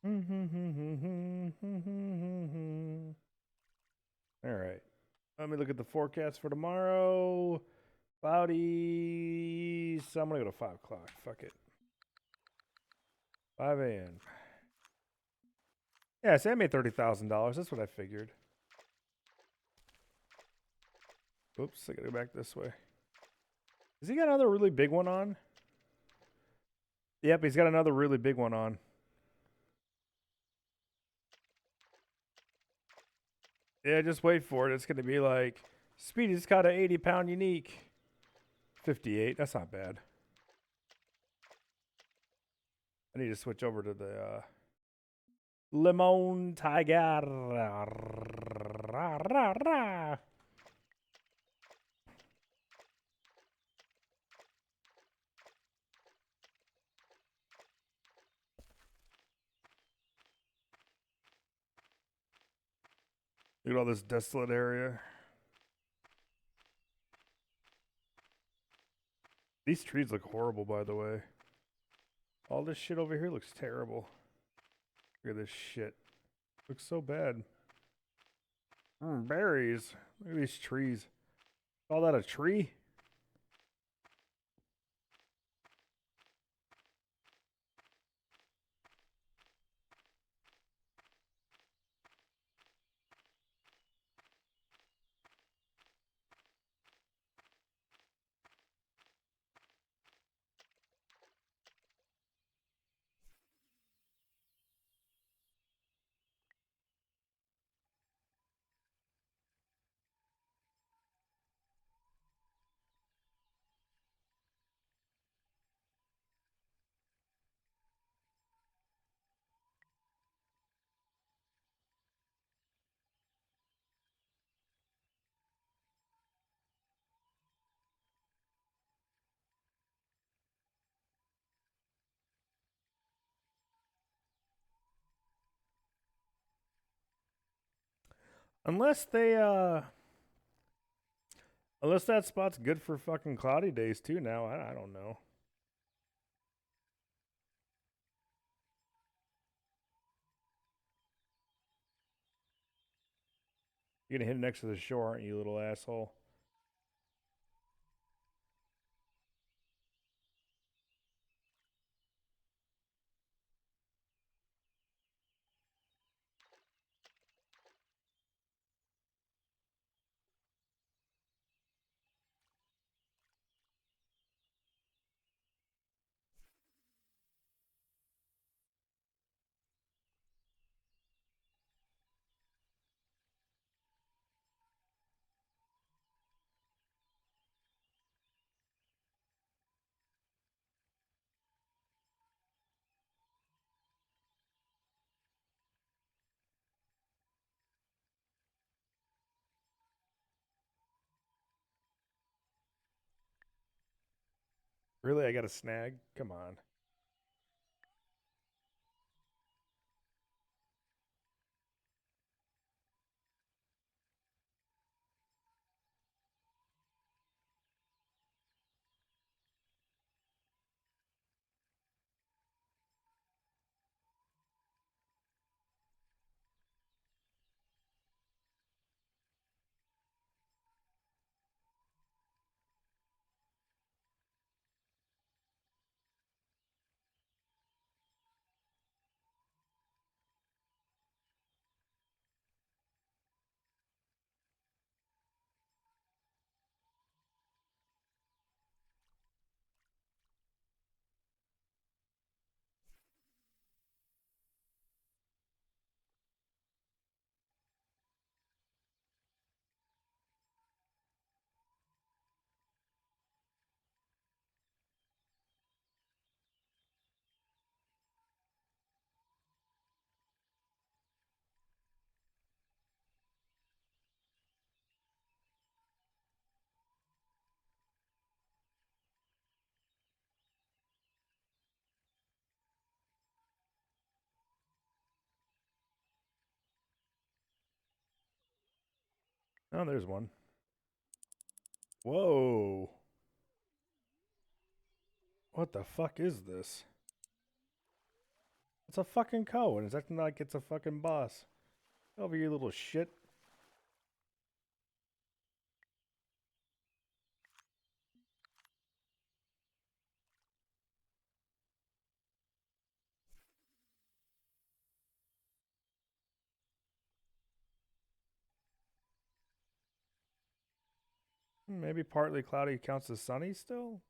All right. Let me look at the forecast for tomorrow. Cloudy. So I'm gonna go to 5 o'clock. Fuck it. 5 a.m. Yeah, so I made $30,000. That's what I figured. Oops, I gotta go back this way. Has he got another really big one on? Yep, he's got another really big one on. Yeah, just wait for it. It's gonna be like Speedy's got an 80-pound unique. 58. That's not bad. I need to switch over to the Lemon Tiger. Look at all this desolate area. These trees look horrible, by the way. All this shit over here looks terrible. Look at this shit. Looks so bad. Berries. Look at these trees. Call that a tree? Unless they unless that spot's good for fucking cloudy days too now. I don't know. You're gonna hit it next to the shore, aren't you, little asshole? Really, I got a snag? Come on. Oh, there's one. Whoa. What the fuck is this? It's a fucking cow, and it's acting like it's a fucking boss. Over you little shit. Maybe partly cloudy counts as sunny still?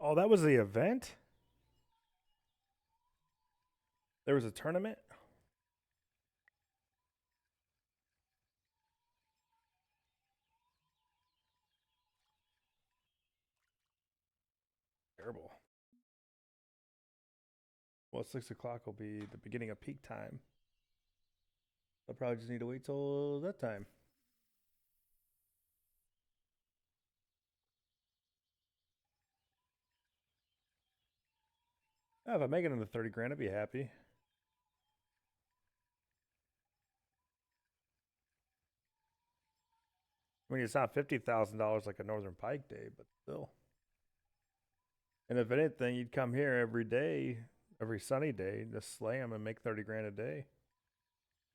Oh, that was the event? There was a tournament? Terrible. Well, 6 o'clock will be the beginning of peak time. I'll probably just need to wait till that time. Yeah, if I make it into 30 grand, I'd be happy. I mean, it's not $50,000 like a Northern Pike day, but still. And if anything, you'd come here every day, every sunny day, just slam and make 30 grand a day.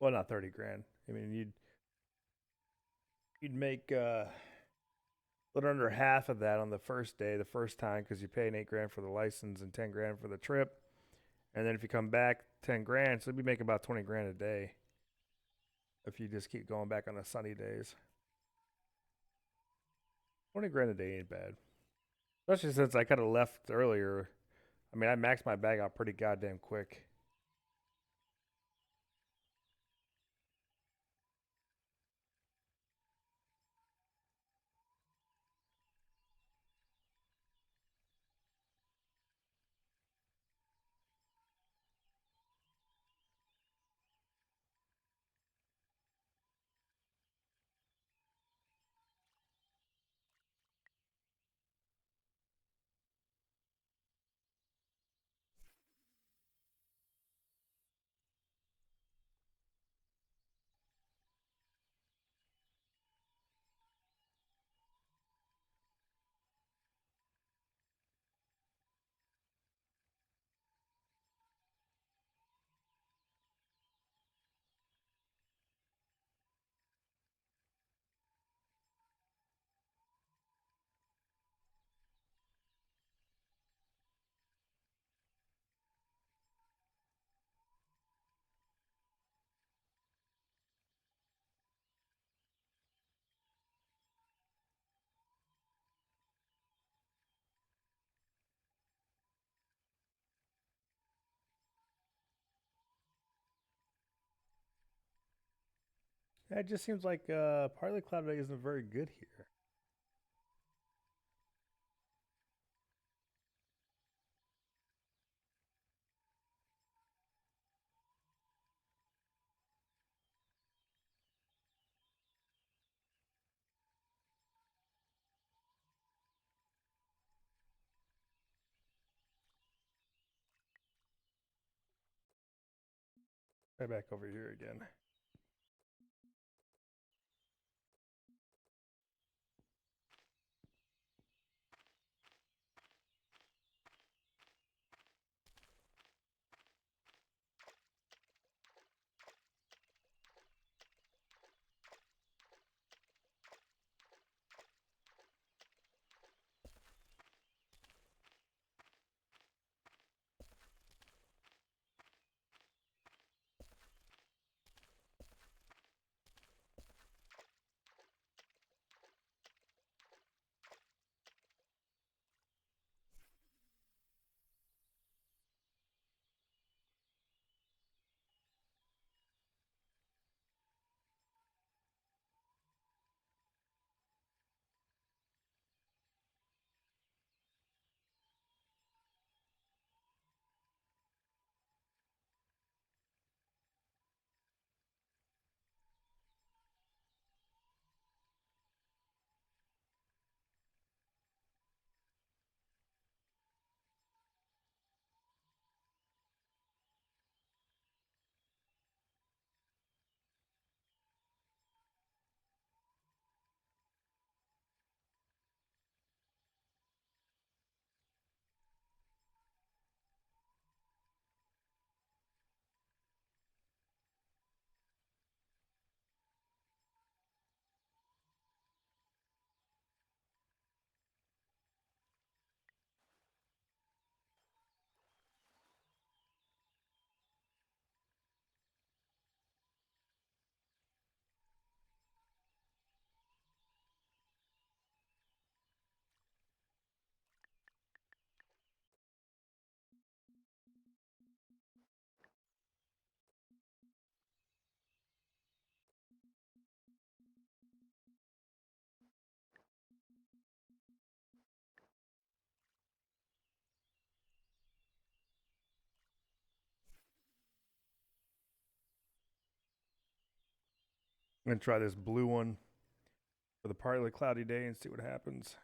Well, not 30 grand. I mean, you'd make a little under half of that on the first day, the first time, because you pay an 8 grand for the license and 10 grand for the trip. And then if you come back, 10 grand, so you'd be making about 20 grand a day if you just keep going back on the sunny days. 20 grand a day ain't bad, especially since I kind of left earlier. I mean, I maxed my bag out pretty goddamn quick. Yeah, it just seems like partly cloud day isn't very good here. Right back over here again. I'm gonna try this blue one for the partly cloudy day and see what happens.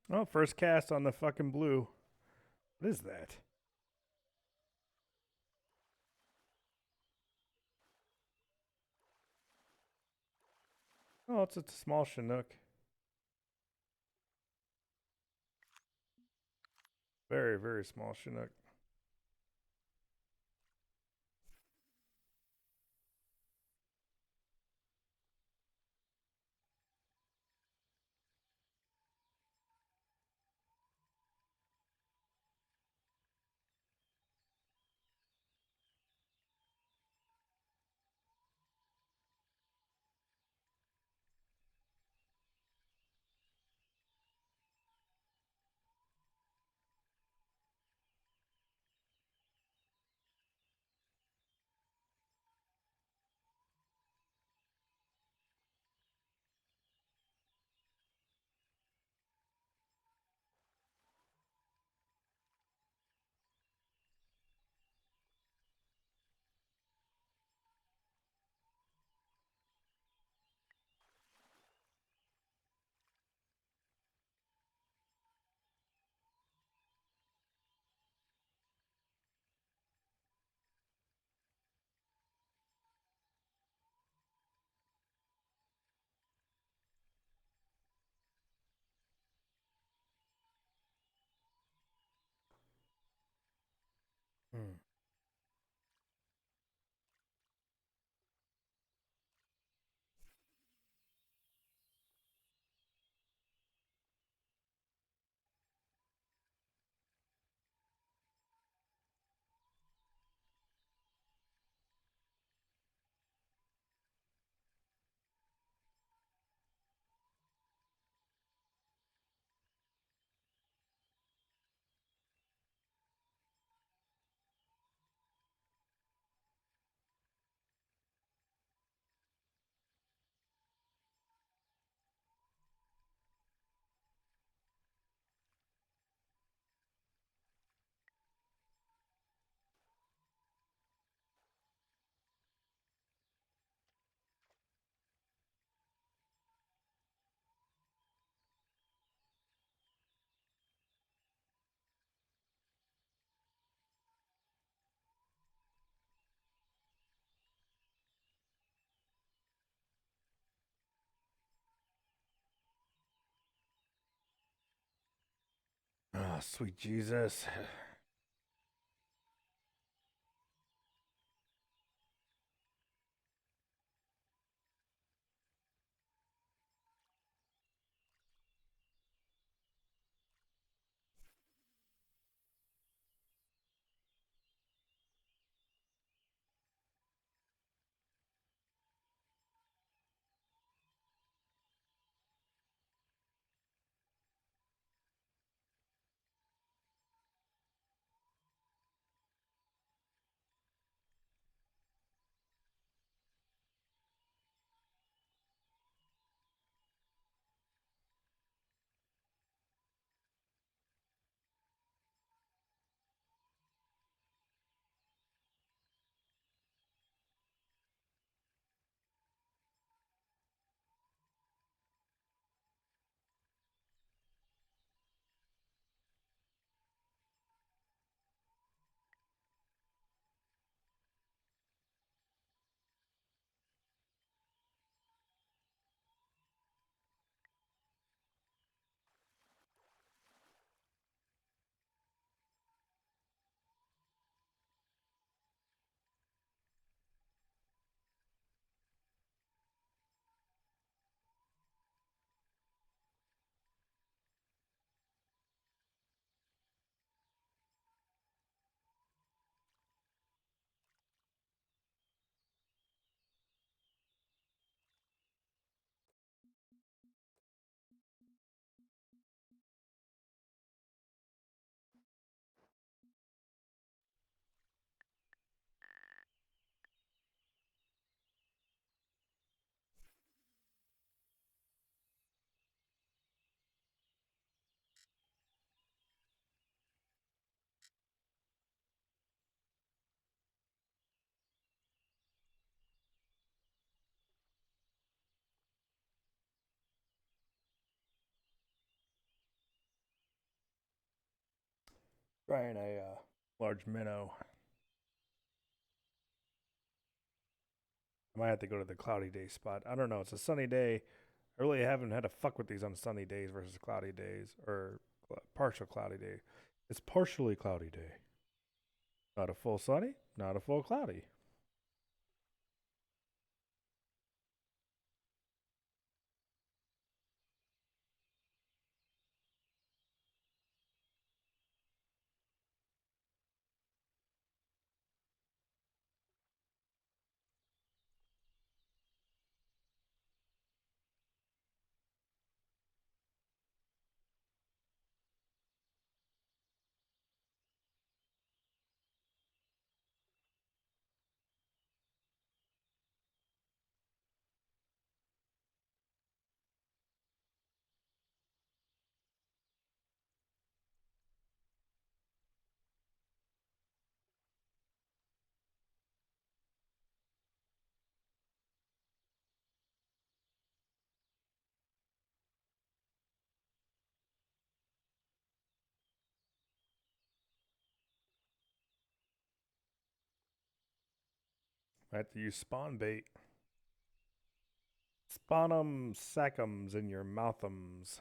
Oh, first cast on the fucking blue. What is that? Oh, it's a small Chinook. Very, very small Chinook. Hmm. Oh, sweet Jesus. Trying a large minnow. I might have to go to the cloudy day spot. I don't know. It's a sunny day. I really haven't had to fuck with these on sunny days versus cloudy days or partial cloudy day. It's partially cloudy day. Not a full sunny, not a full cloudy. I have to use spawn bait. Spawnum sackums in your mouthums.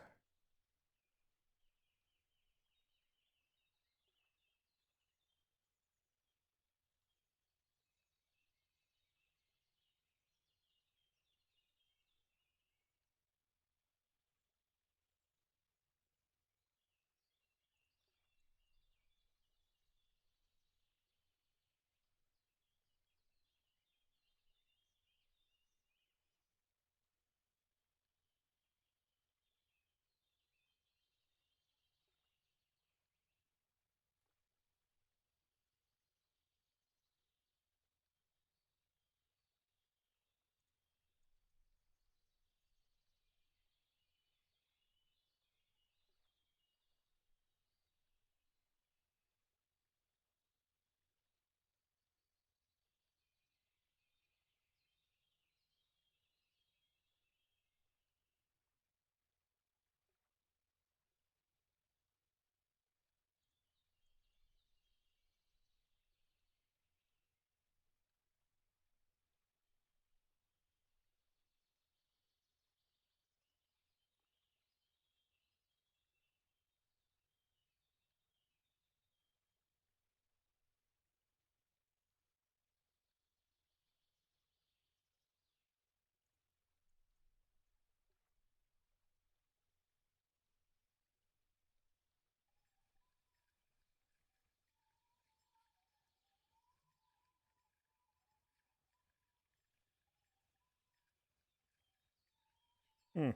Hmm.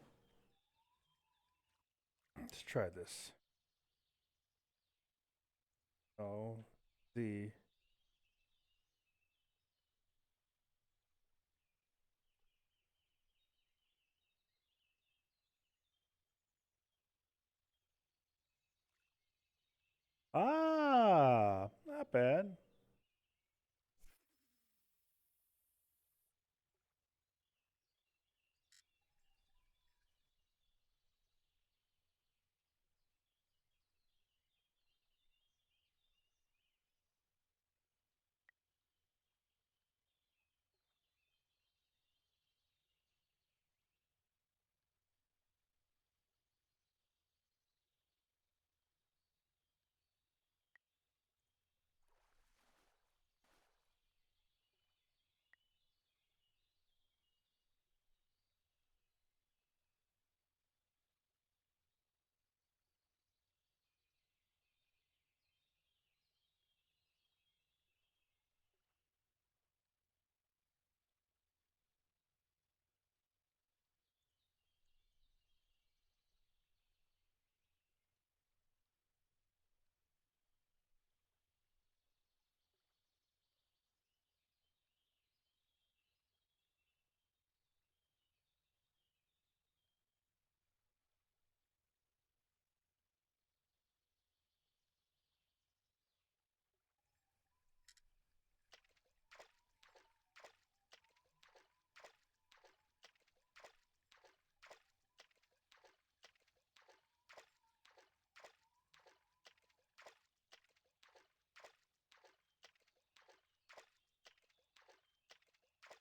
Let's try this. Oh, the not bad.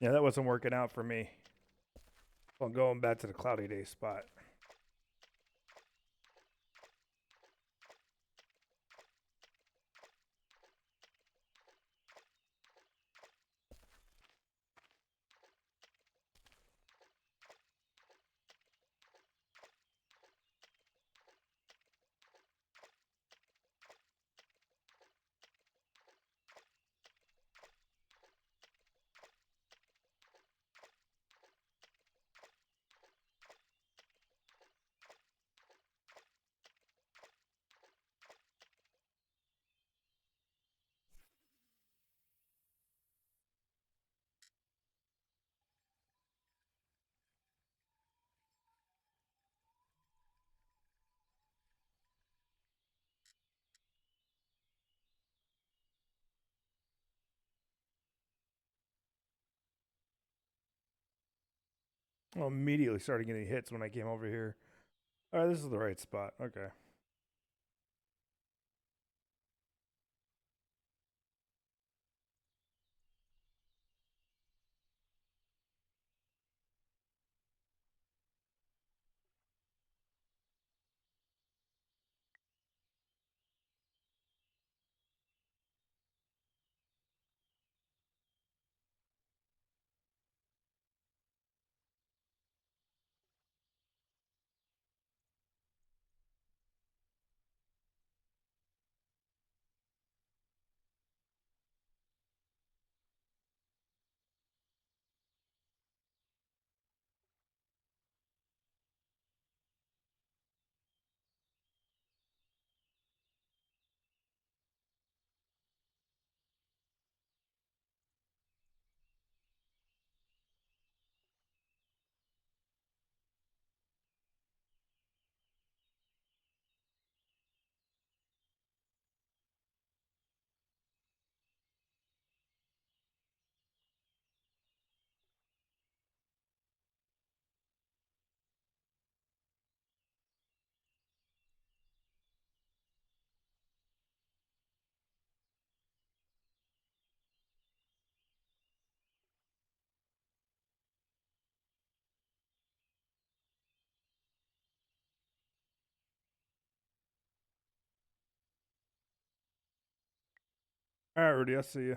Yeah, that wasn't working out for me. Well, going back to the cloudy day spot. I immediately started getting hits when I came over here. All right, this is the right spot. Okay. All right, Rudy, I'll see you.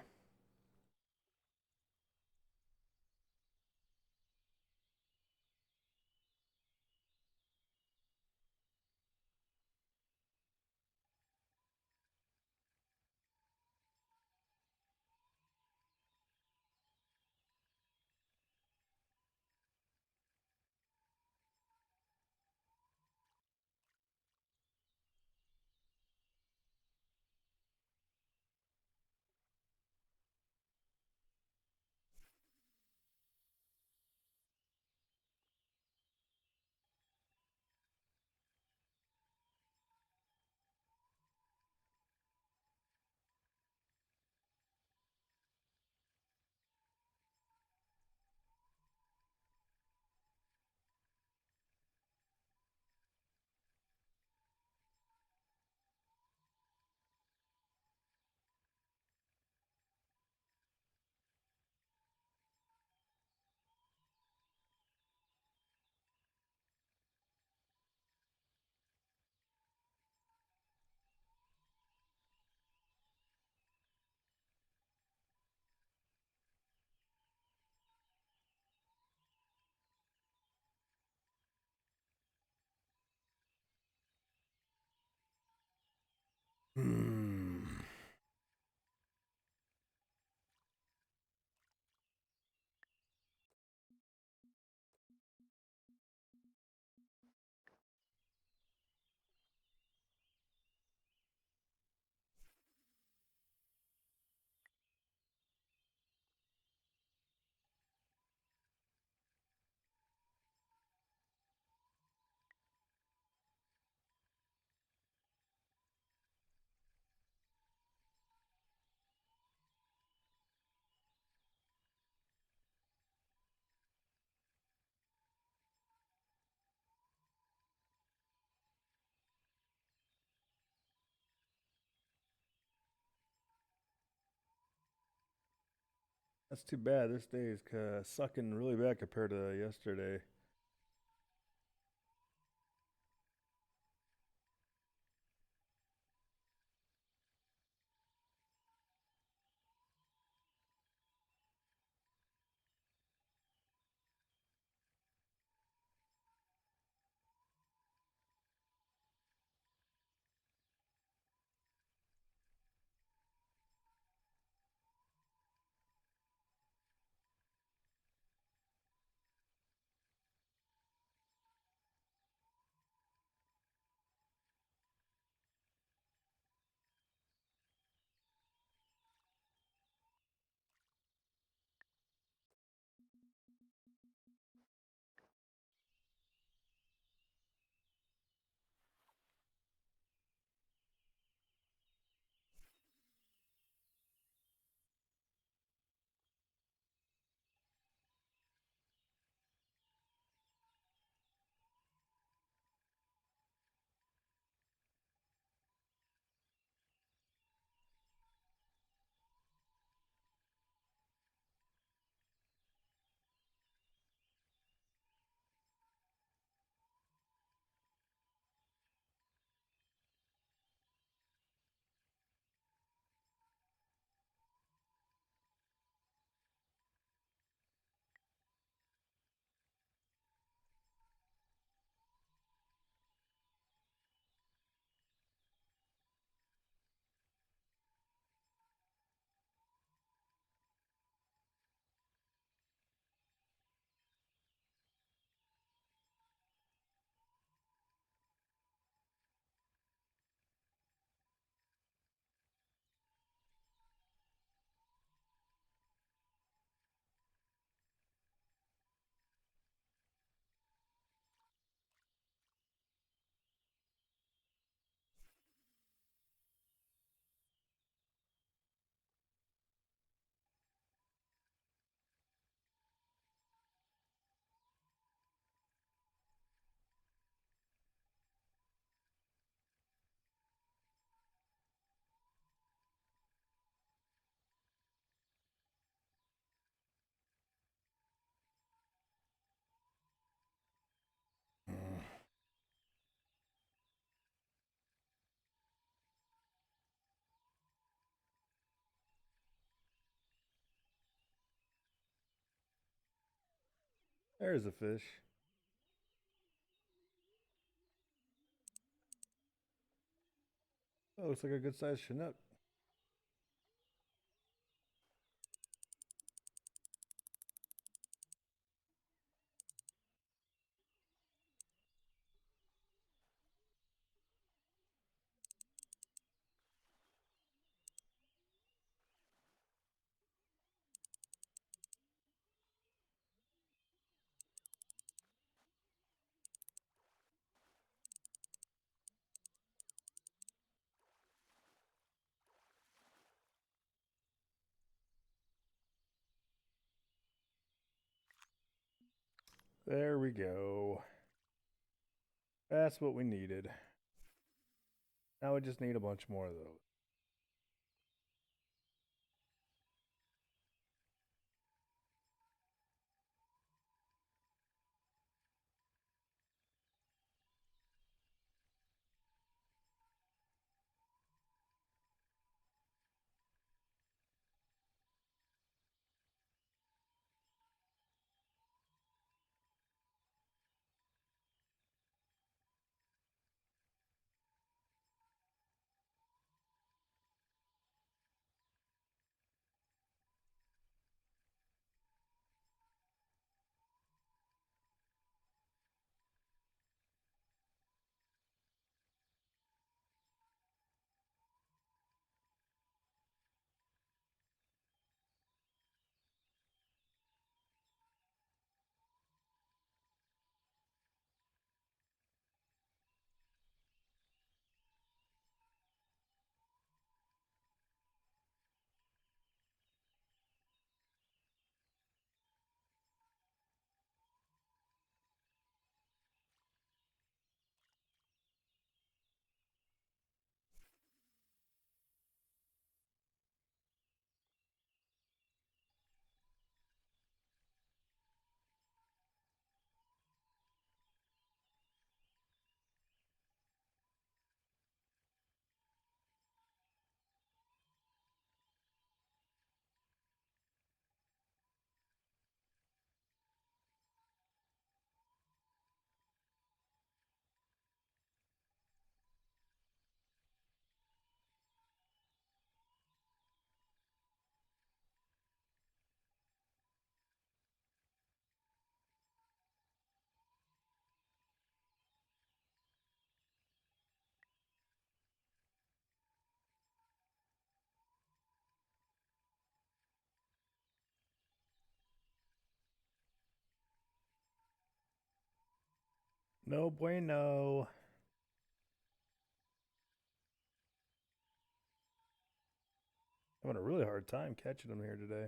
That's too bad. This day is sucking really bad compared to yesterday. There's a fish. Oh, looks like a good sized Chinook. There we go. That's what we needed. Now we just need a bunch more of those. No bueno. Having a really hard time catching them here today.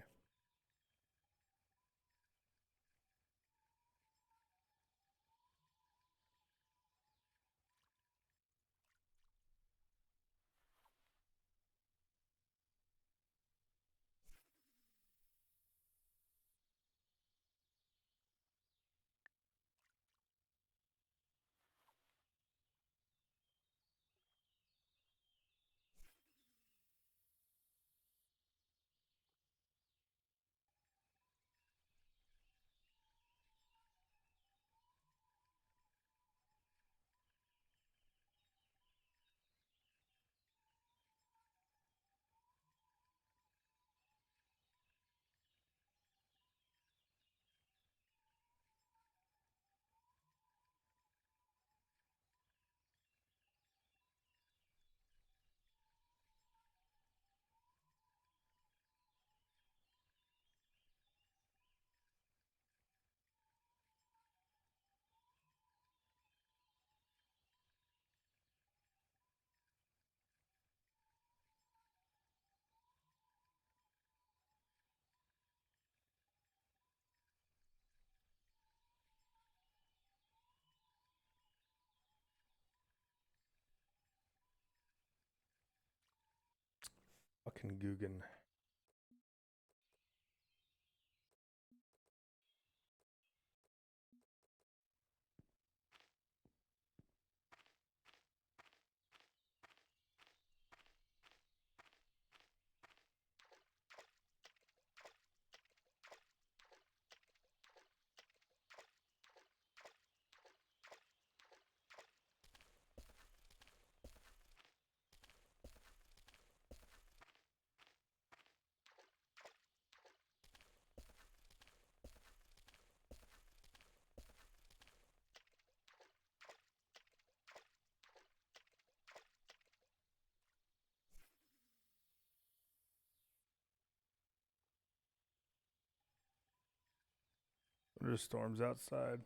Fucking Guggen. There's storms outside.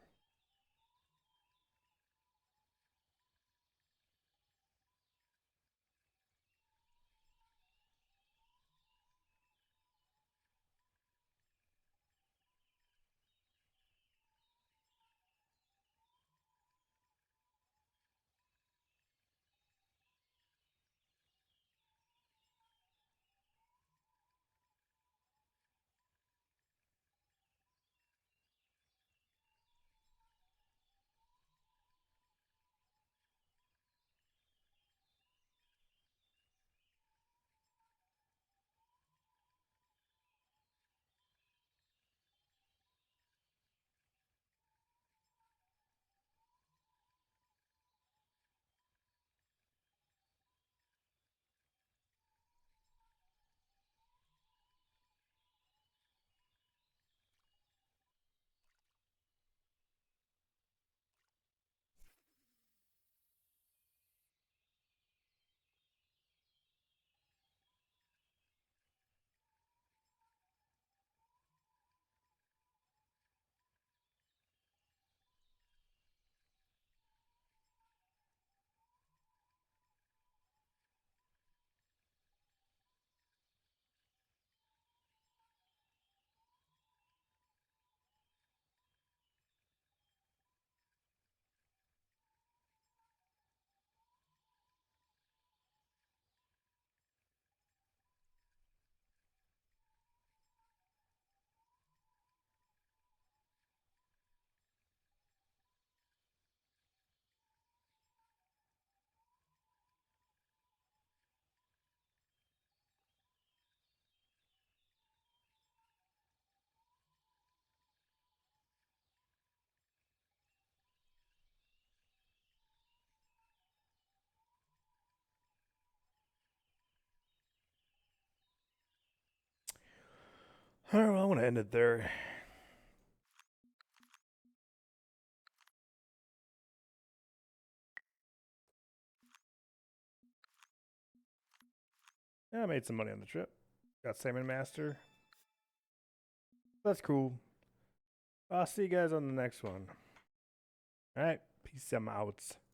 All right, well, I want to end it there. Yeah, I made some money on the trip. Got Salmon Master. That's cool. I'll see you guys on the next one. All right. Peace 'em outs.